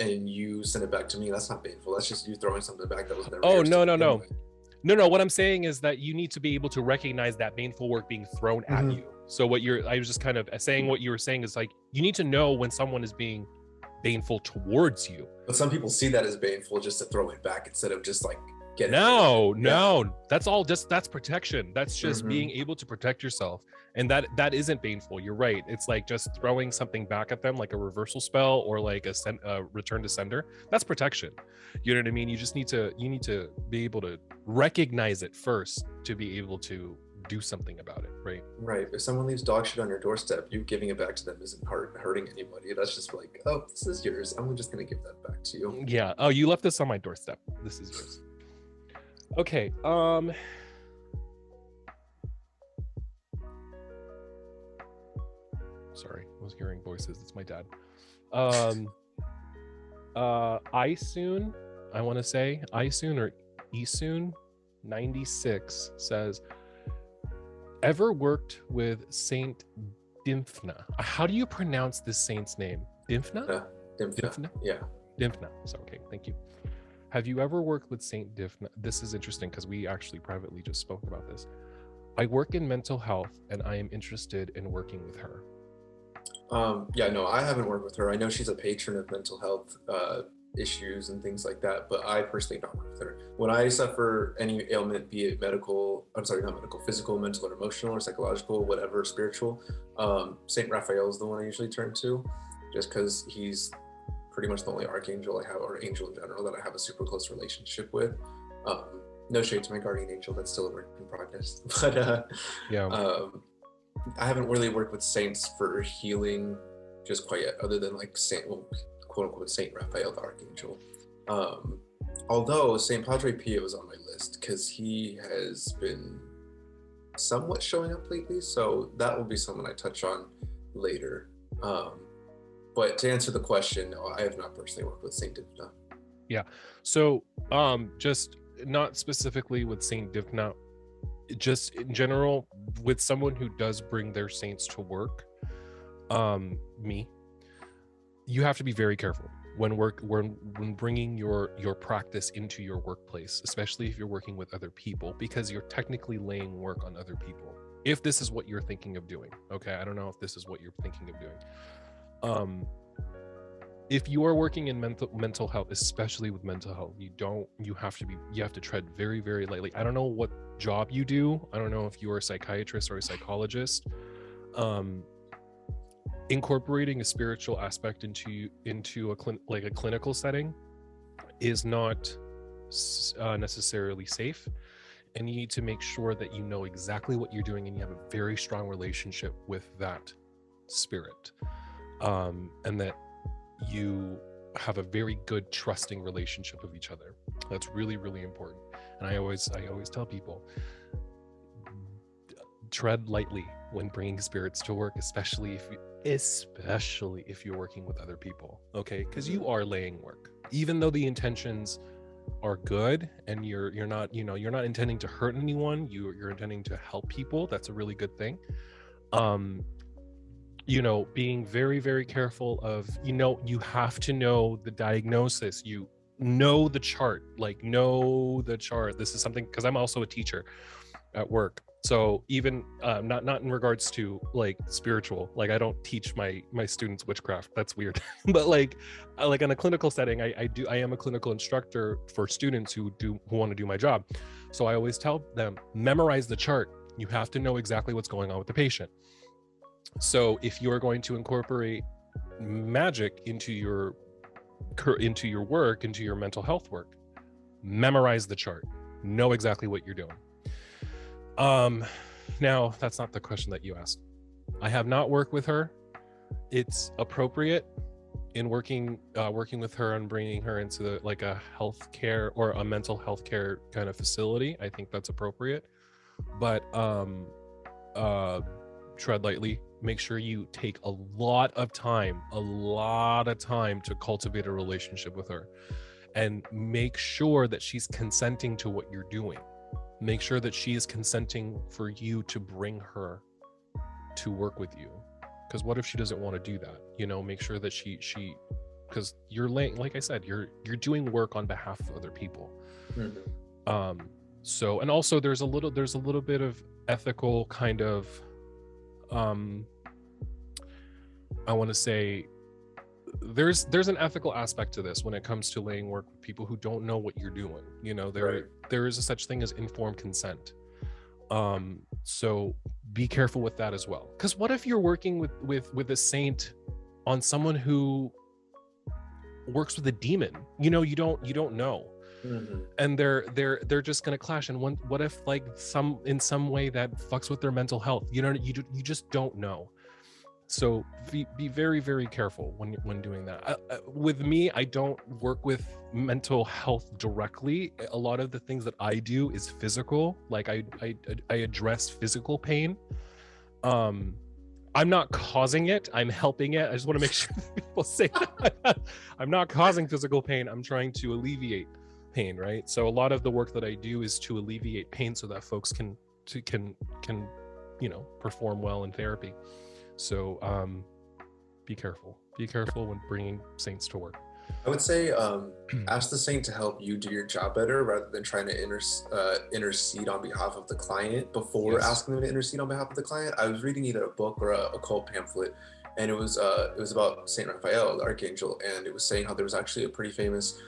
and you send it back to me, that's not baneful. That's just you throwing something back that was never yours. No. What I'm saying is that you need to be able to recognize that baneful work being thrown at you. So I was just kind of saying what you were saying is like you need to know when someone is being baneful towards you. But some people see that as baneful just to throw it back instead of just like getting that's protection. That's just being able to protect yourself, and that isn't baneful. You're right. It's like just throwing something back at them like a reversal spell or like a return to sender. That's protection. You know what I mean? You need to be able to recognize it first to be able to do something about it, right? If someone leaves dog shit on your doorstep, you giving it back to them isn't hurting anybody. That's just like, oh, this is yours, I'm just gonna give that back to you. Yeah. Oh, you left this on my doorstep, this is yours. Okay. Sorry, I was hearing voices. It's my dad. Isoon, I want to say Isoon or Isoon 96 says, ever worked with Saint Dymphna? How do you pronounce this saint's name? Dymphna? Dymphna. Yeah. Dymphna. So, okay, thank you. Have you ever worked with Saint Dymphna? This is interesting because we actually privately just spoke about this. I work in mental health and I am interested in working with her. I haven't worked with her. I know she's a patron of mental health issues and things like that, but I personally don't work with her. When I suffer any ailment, be it physical, mental or emotional or psychological, whatever, spiritual, Saint Raphael is the one I usually turn to, just because he's pretty much the only archangel I have, or angel in general, that I have a super close relationship with. No shade to my guardian angel, that's still a work in progress. But I haven't really worked with saints for healing just quite yet, other than like quote unquote Saint Raphael the Archangel. Although Saint Padre Pio was on my list because he has been somewhat showing up lately, so that will be someone I touch on later. But to answer the question, no, I have not personally worked with Saint Dymphna. Yeah. So just not specifically with Saint Dymphna, just in general with someone who does bring their saints to work, me, you have to be very careful when bringing your practice into your workplace, especially if you're working with other people, because you're technically laying work on other people. If this is what you're thinking of doing, okay, I don't know if this is what you're thinking of doing. If you are working in mental health, especially with mental health, you have to tread very, very lightly. I don't know what job you do. I don't know if you're a psychiatrist or a psychologist. Incorporating a spiritual aspect into a clinical setting is not necessarily safe, and you need to make sure that you know exactly what you're doing and you have a very strong relationship with that spirit, and that you have a very good trusting relationship with each other. That's really, really important. And I always tell people, tread lightly when bringing spirits to work, especially if you're working with other people, okay? Because you are laying work, even though the intentions are good and you're not, you're not intending to hurt anyone, you're intending to help people. That's a really good thing. Being very, very careful of, you have to know the diagnosis, know the chart. This is something, because I'm also a teacher at work. So even not in regards to like spiritual, like I don't teach my students witchcraft. That's weird. But like in a clinical setting, I am a clinical instructor for students who want to do my job. So I always tell them, memorize the chart. You have to know exactly what's going on with the patient. So if you are going to incorporate magic into your work, into your mental health work, memorize the chart. Know exactly what you're doing. Now that's not the question that you asked. I have not worked with her. It's appropriate in working with her and bringing her into like a healthcare or a mental health care kind of facility. I think that's appropriate, but tread lightly. Make sure you take a lot of time to cultivate a relationship with her, and make sure that she's consenting to what you're doing. Make sure that she is consenting for you to bring her to work with you. Because what if she doesn't want to do that? Make sure that she because you're like I said, you're doing work on behalf of other people. Mm-hmm. So, and also there's a little bit of ethical kind of I want to say there's an ethical aspect to this when it comes to laying work with people who don't know what you're doing. There is a such thing as informed consent. So be careful with that as well. Because what if you're working with a saint on someone who works with a demon? You don't know. Mm-hmm. And they're just gonna clash. And what if like in some way that fucks with their mental health? You just don't know. So be very, very careful when doing that. With me, I don't work with mental health directly. A lot of the things that I do is physical. Like I address physical pain. I'm not causing it. I'm helping it. I just want to make sure that people say that. I'm not causing physical pain. I'm trying to alleviate pain, right? So a lot of the work that I do is to alleviate pain so that folks can perform well in therapy. So be careful when bringing saints to work. I would say ask the saint to help you do your job better rather than trying to intercede on behalf of the client before asking them to intercede on behalf of the client. I was reading either a book or a occult pamphlet, and it was about Saint Raphael, the archangel, and it was saying how there was actually a pretty famous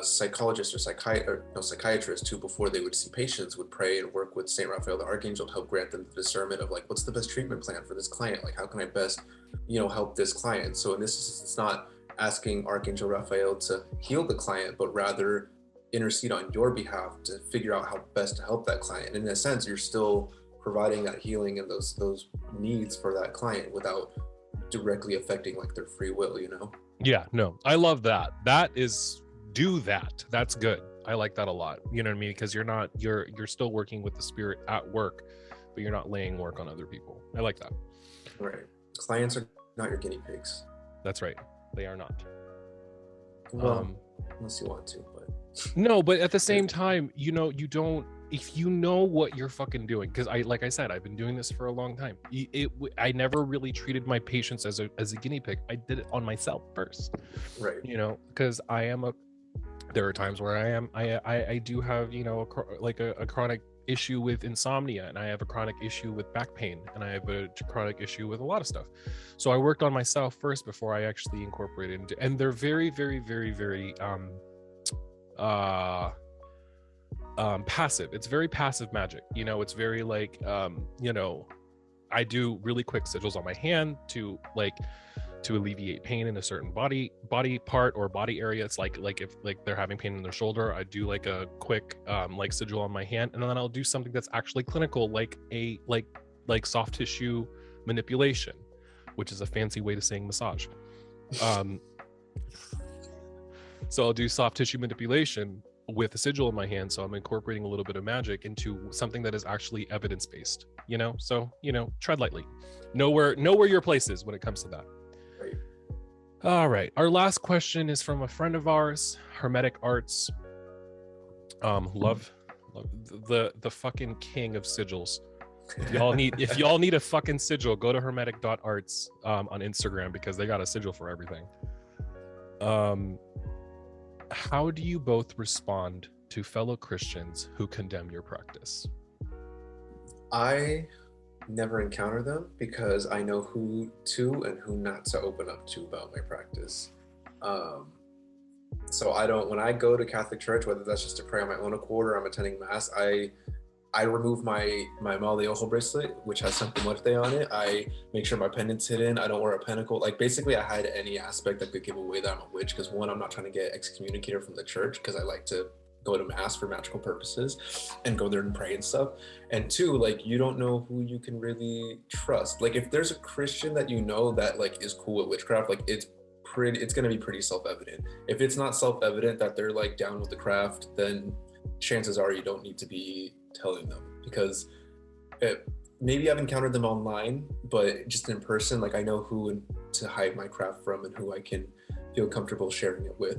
psychologist or psychiatrist who, before they would see patients, would pray and work with Saint Raphael the archangel to help grant them the discernment of like, what's the best treatment plan for this client? Like, how can I best help this client? So in this instance, it's not asking Archangel Raphael to heal the client, but rather intercede on your behalf to figure out how best to help that client. And in a sense, you're still providing that healing and those needs for that client without directly affecting like their free will. Yeah, no, I love that. Do that. That's good. I like that a lot. You know what I mean? Because you're still working with the spirit at work, but you're not laying work on other people. I like that. Right. Clients are not your guinea pigs. That's right. They are not. Well, unless you want to, but no, but at the same time, you don't, if you know what you're fucking doing, because like I said, I've been doing this for a long time. I never really treated my patients as a guinea pig. I did it on myself first. Right. Because there are times where I do have, a chronic issue with insomnia, and I have a chronic issue with back pain, and I have a chronic issue with a lot of stuff. So I worked on myself first before I actually incorporated into, and they're very, very, very, very passive. It's very passive magic. It's very like I do really quick sigils on my hand to to alleviate pain in a certain body part or body area. It's like if like they're having pain in their shoulder, I do like a quick like sigil on my hand, and then I'll do something that's actually clinical, like a like soft tissue manipulation, which is a fancy way to saying massage. So I'll do soft tissue manipulation with a sigil in my hand, so I'm incorporating a little bit of magic into something that is actually evidence-based, you know. So, you know, tread lightly, know where your place is when it comes to that. Right. All right, our last question is from a friend of ours, Hermetic Arts. Love the fucking king of sigils. If y'all need a fucking sigil, go to hermetic.arts on Instagram, because they got a sigil for everything. How do you both respond to fellow Christians who condemn your practice? I never encounter them because I know who to and who not to open up to about my practice. So I don't, when I go to Catholic church, whether that's just to pray on my own accord or I'm attending mass, I remove my mal de ojo bracelet, which has Santa Muerte on it. I make sure my pendant's hidden. I don't wear a pentacle. Like, basically, I hide any aspect that could give away that I'm a witch, because one, I'm not trying to get excommunicated from the church, because I like to go to mass for magical purposes and go there and pray and stuff. And two, like, you don't know who you can really trust. Like, if there's a Christian that you know that like is cool with witchcraft, like it's going to be pretty self-evident. If it's not self-evident that they're like down with the craft, then chances are you don't need to be telling them, because maybe I've encountered them online, but just in person, like, I know who to hide my craft from and who I can feel comfortable sharing it with.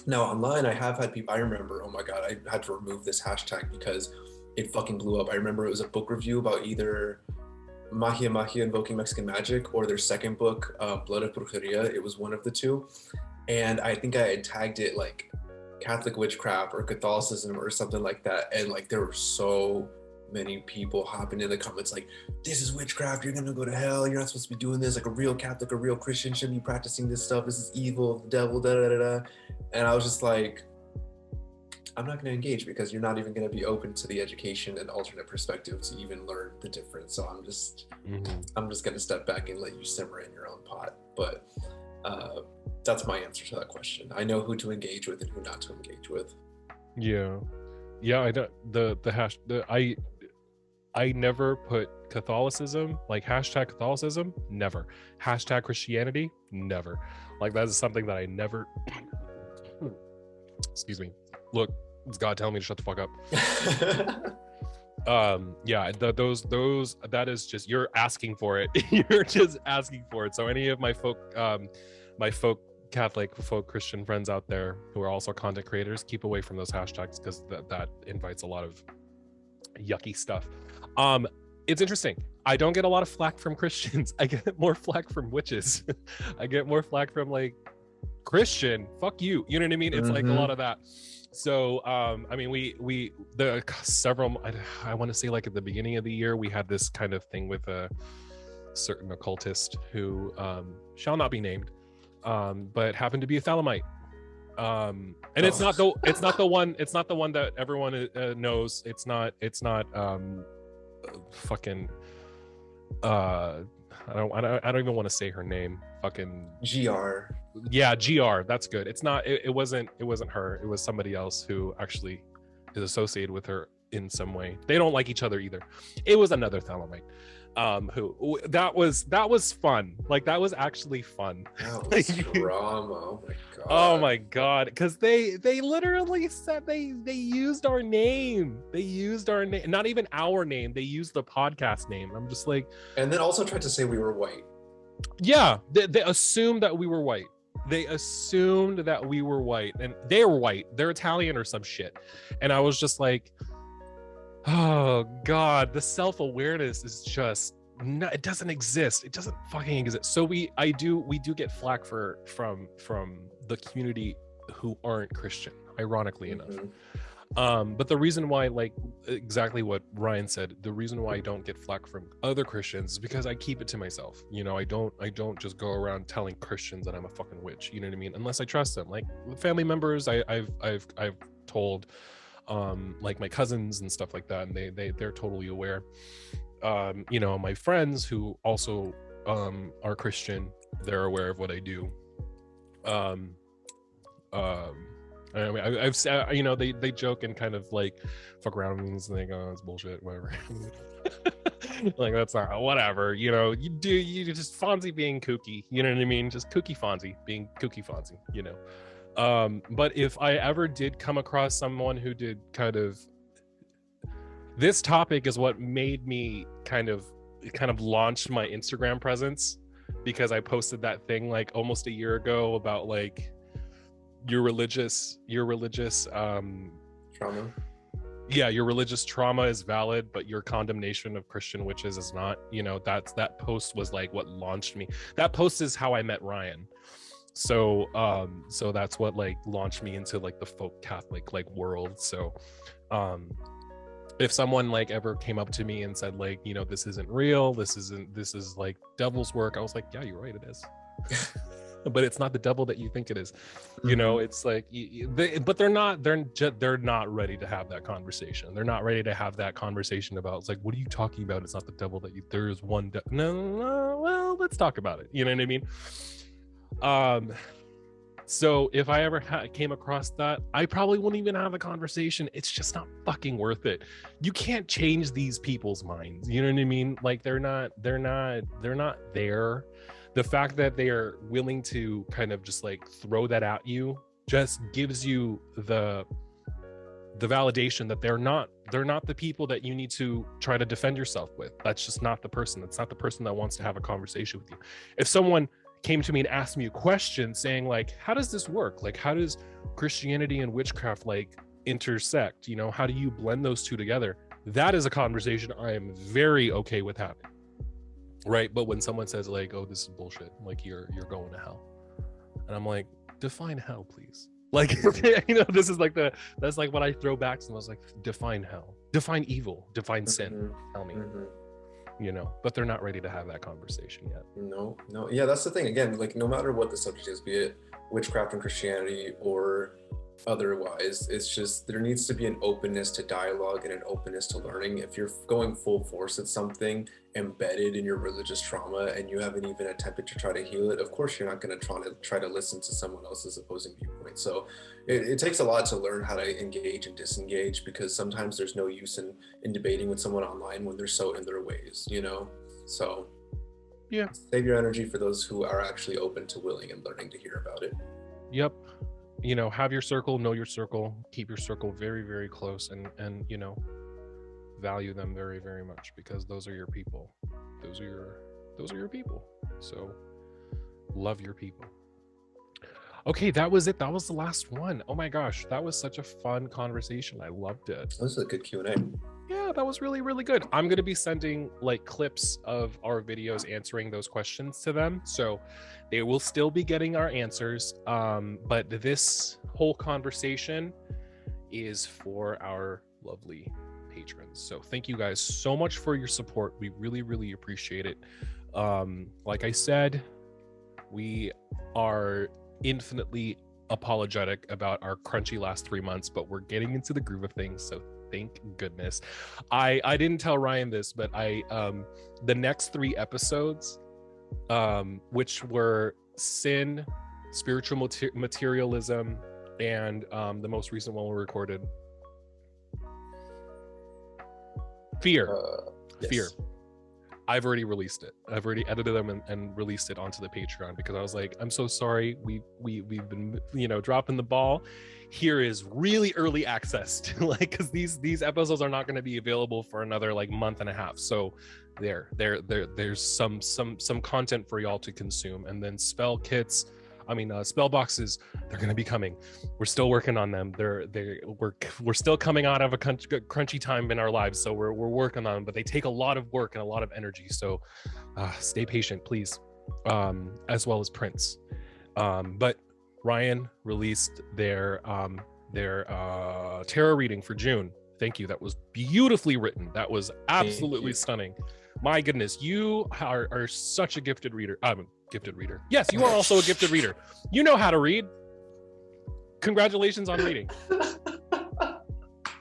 Now online, I have had people, I remember, oh my God, I had to remove this hashtag because it fucking blew up. I remember it was a book review about either Magia Invoking Mexican Magic or their second book, Blood of Brujeria. It was one of the two. And I think I had tagged it like Catholic witchcraft or Catholicism or something like that, and like there were so many people hopping in the comments like, this is witchcraft, you're gonna go to hell, you're not supposed to be doing this, like a real Catholic, a real Christian shouldn't be practicing this stuff, this is evil, the devil, da da da da. And I was just like, I'm not going to engage, because you're not even going to be open to the education and alternate perspective to even learn the difference. So I'm just going to step back and let you simmer in your own pot. But that's my answer to that question. I know who to engage with and who not to engage with. Yeah. I don't, I never put Catholicism, like hashtag Catholicism, never. Hashtag Christianity, never. Like, that is something that I never, excuse me. Look, it's God telling me to shut the fuck up. Those that is just, you're asking for it. You're just asking for it. So any of my folk Catholic, folk Christian friends out there who are also content creators, keep away from those hashtags, because that invites a lot of yucky stuff. It's interesting. I don't get a lot of flack from Christians. I get more flack from witches. I get more flack from like, Christian, fuck you. You know what I mean? It's like a lot of that. So I mean, the several, I want to say like at the beginning of the year, we had this kind of thing with a certain occultist who shall not be named, but happened to be a Thalamite. And it's not the one that everyone knows. It's not fucking I don't even want to say her name. Fucking GR. Yeah, GR. That's good. It's not. It wasn't her. It was somebody else who actually is associated with her in some way. They don't like each other either. It was another Thalamite. Who that was fun. Like, that was actually fun. That was drama. Oh my God. Oh my God. Because they literally said they used our name. They used our name. Not even our name. They used the podcast name. I'm just like. And then also tried to say we were white. Yeah. They assumed that we were white. They assumed that we were white, and they were white. They're Italian or some shit. And I was just like, oh God, the self-awareness is just not, it doesn't exist. It doesn't fucking exist. So we do get flack from the community who aren't Christian, ironically enough. But the reason why, like exactly what Ryan said, the reason why I don't get flack from other Christians is because I keep it to myself. You know, I don't just go around telling Christians that I'm a fucking witch. You know what I mean? Unless I trust them. Like family members, I've told, like my cousins and stuff like that, and they're totally aware. You know, my friends who also are Christian, They're aware of what I do. I mean, I've you know, they joke and kind of like fuck around with me and think, oh, it's bullshit, whatever. Like, that's not whatever, you know. You just Fonzie being kooky, you know what I mean? Just kooky Fonzie being kooky Fonzie, you know. But if I ever did come across someone who did kind of, this topic is what made me kind of launch my Instagram presence, because I posted that thing like almost a year ago about like your religious Trauma. yeah, your religious trauma is valid, but your condemnation of Christian witches is not. You know, that post was like what launched me. That post is how I met Ryan. So so that's what like launched me into like the folk Catholic like world. So if someone like ever came up to me and said like, you know, this isn't real, this is like devil's work, I was like, yeah, you're right, it is. But it's not the devil that you think it is. You know, it's like but they're not ready to have that conversation. They're not ready to have that conversation about, it's like, what are you talking about? It's not the devil that you, there's one no, well, let's talk about it, you know what I mean? So if I ever came across that, I probably wouldn't even have a conversation. It's just not fucking worth it. You can't change these people's minds, you know what I mean? Like, they're not there. The fact that they are willing to kind of just like throw that at you just gives you the validation that they're not the people that you need to try to defend yourself with. That's just not the person. That's not the person that wants to have a conversation with you. If someone came to me and asked me a question saying like, how does this work? Like, how does Christianity and witchcraft like intersect? You know, how do you blend those two together? That is a conversation I am very okay with having. Right? But when someone says like, oh, this is bullshit, like you're going to hell, and I'm like, define hell, please. Like, you know, this is like that's like what I throw back to them. I was like, define hell, define evil, define sin. Tell me. You know, but they're not ready to have that conversation yet. No. Yeah, that's the thing. Again, like, no matter what the subject is, be it witchcraft and Christianity or otherwise, it's just there needs to be an openness to dialogue and an openness to learning. If you're going full force at something embedded in your religious trauma and you haven't even attempted to try to heal it, of course you're not going to try to listen to someone else's opposing viewpoint. So it takes a lot to learn how to engage and disengage, because sometimes there's no use in debating with someone online when they're so in their ways, you know. So yeah, save your energy for those who are actually open to willing and learning to hear about it. Yep. You know, have your circle, know your circle, keep your circle very, very close, and you know, value them very, very much, because those are your people. Those are your people. So love your people. Okay, that was it. That was the last one. Oh my gosh, that was such a fun conversation. I loved it. This is a good Q&A. Yeah, that was really, really good. I'm going to be sending like clips of our videos answering those questions to them. So they will still be getting our answers. But this whole conversation is for our lovely patrons. So thank you guys so much for your support. We really, really appreciate it. Like I said, we are infinitely apologetic about our crunchy last 3 months, but we're getting into the groove of things. So thank goodness. I didn't tell Ryan this, but the next 3 episodes, which were sin, spiritual materialism, and the most recent one we recorded, fear. Yes. Fear. I've already released it. I've already edited them and released it onto the Patreon, because I was like, I'm so sorry. We've been, you know, dropping the ball. Here is really early access to, like, because these episodes are not going to be available for another like month and a half. So there's some content for y'all to consume. And then spell kits, spell boxes, they're going to be coming. We're still working on them. We're still coming out of a crunchy time in our lives, so we're working on them, but they take a lot of work and a lot of energy. So stay patient, please. As well as prints. But Ryan released their tarot reading for June. Thank you. That was beautifully written. That was absolutely stunning. My goodness, you are such a gifted reader. I'm a gifted reader. Yes, you are also a gifted reader. You know how to read. Congratulations on reading.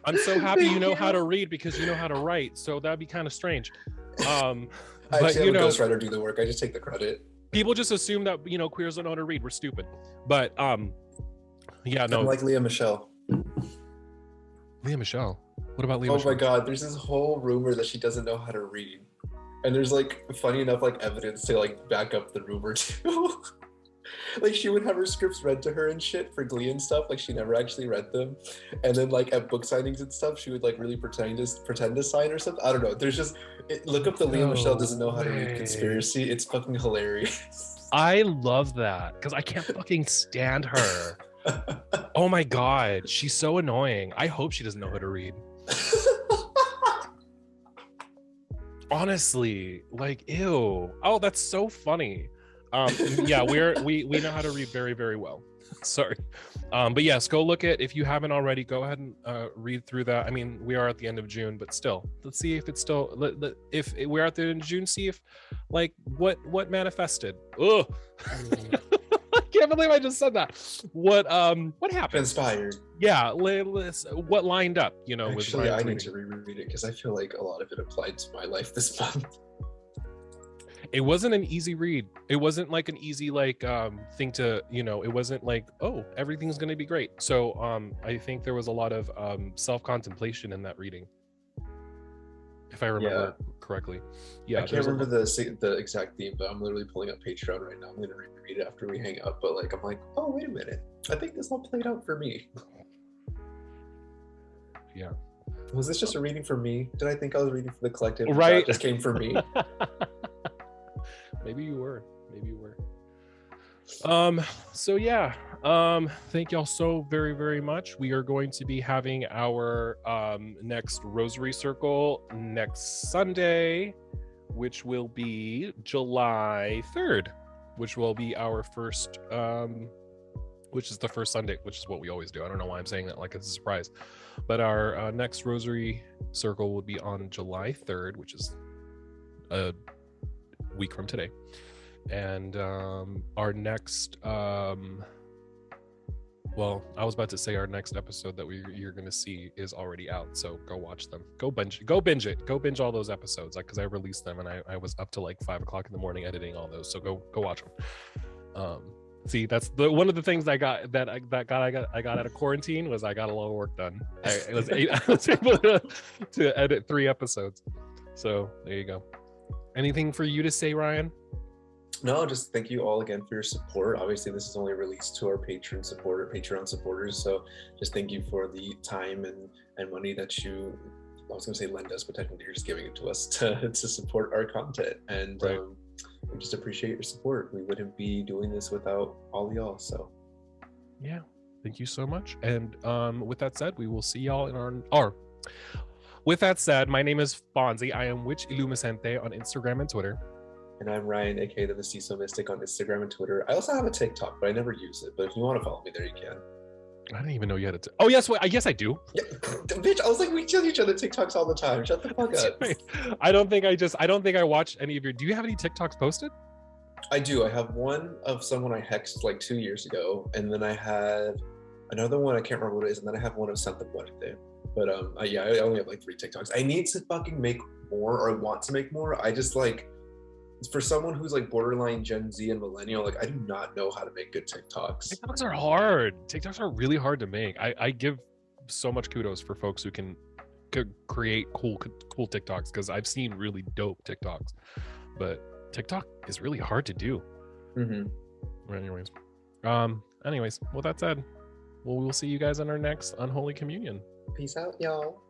I'm so happy you know how to read, because you know how to write. So that'd be kind of strange. I actually have a ghostwriter do the work. I just take the credit. People just assume that, you know, queers don't know how to read. We're stupid. But yeah, no. I'm like Leah Michelle. Leah Michelle. What about Leah Oh Michelle? my God, there's this whole rumor that she doesn't know how to read. And there's like, funny enough, like evidence to like back up the rumor too. Like she would have her scripts read to her and shit for Glee and stuff. Like she never actually read them. And then like at book signings and stuff, she would like really pretend to sign or something. I don't know. There's just look up the Leah Michelle doesn't know how to read conspiracy. It's fucking hilarious. I love that because I can't fucking stand her. Oh my God, she's so annoying. I hope she doesn't know how to read. Honestly, like, ew. Oh, that's so funny. Yeah, we know how to read very, very well. Sorry. But yes, go look at, if you haven't already, go ahead and read through that. I mean, we are at the end of June, but still, let's see if it's still, if we're at the end of June, see if like what manifested. Ugh. I can't believe I just said that. What happened? Inspired. Yeah, what lined up, you know. Actually, I need to reread it because I feel like a lot of it applied to my life this month. It wasn't an easy read. It wasn't like an easy like thing to, you know, it wasn't like, oh, everything's gonna be great. So I think there was a lot of self-contemplation in that reading, if I remember correctly. Yeah, I can't remember the exact theme, but I'm literally pulling up Patreon right now. I'm gonna reread it after we hang up. But like, I'm like, oh, wait a minute, I think this all played out for me. Yeah. Was this just a reading for me? Did I think I was reading for the collective? Right. That just came for me. Maybe you were. So yeah, thank y'all so very, very much. We are going to be having our next Rosary Circle next Sunday, which will be July 3rd, which will be our first which is the first Sunday, which is what we always do. I don't know why I'm saying that like it's a surprise, but our next Rosary Circle will be on July 3rd, which is a week from today. And our next well, I was about to say our next episode that you're going to see is already out, so go watch them. Go binge all those episodes, like, because I released them and I was up to like 5 o'clock in the morning editing all those, so go watch them. See, that's one of the things I got out of quarantine was I got a lot of work done. I was able to edit 3 episodes, so there you go. Anything for you to say, Ryan? No, just thank you all again for your support. Obviously, this is only released to our Patreon supporters. So just thank you for the time and money that you, I was going to say lend us, but technically you're just giving it to us to support our content. And right. We just appreciate your support. We wouldn't be doing this without all y'all. So yeah, thank you so much. And with that said, we will see y'all in our with that said, my name is Fonzie. I am Witch Illumicente on Instagram and Twitter. And I'm Ryan, aka the Mestizo Mystic on Instagram and Twitter. I also have a TikTok, but I never use it. But if you want to follow me there, you can. I didn't even know you had it. Oh, yes. Wait, yes, I do. Yeah, bitch, I was like, we tell each other TikToks all the time. Shut the fuck up. I don't think I watched any of your. Do you have any TikToks posted? I do. I have one of someone I hexed like 2 years ago. And then I have another one. I can't remember what it is. And then I have one of Santa Muerte. But yeah, I only have like 3 TikToks. I need to fucking make more, or I want to make more. I just like, for someone who's like borderline Gen Z and millennial, like I do not know how to make good TikToks. TikToks are hard. TikToks are really hard to make. I give so much kudos for folks who can create cool TikToks, because I've seen really dope TikToks, but TikTok is really hard to do. Mm-hmm. Anyways, with that said, we'll see you guys in our next Unholy Communion. Peace out, y'all.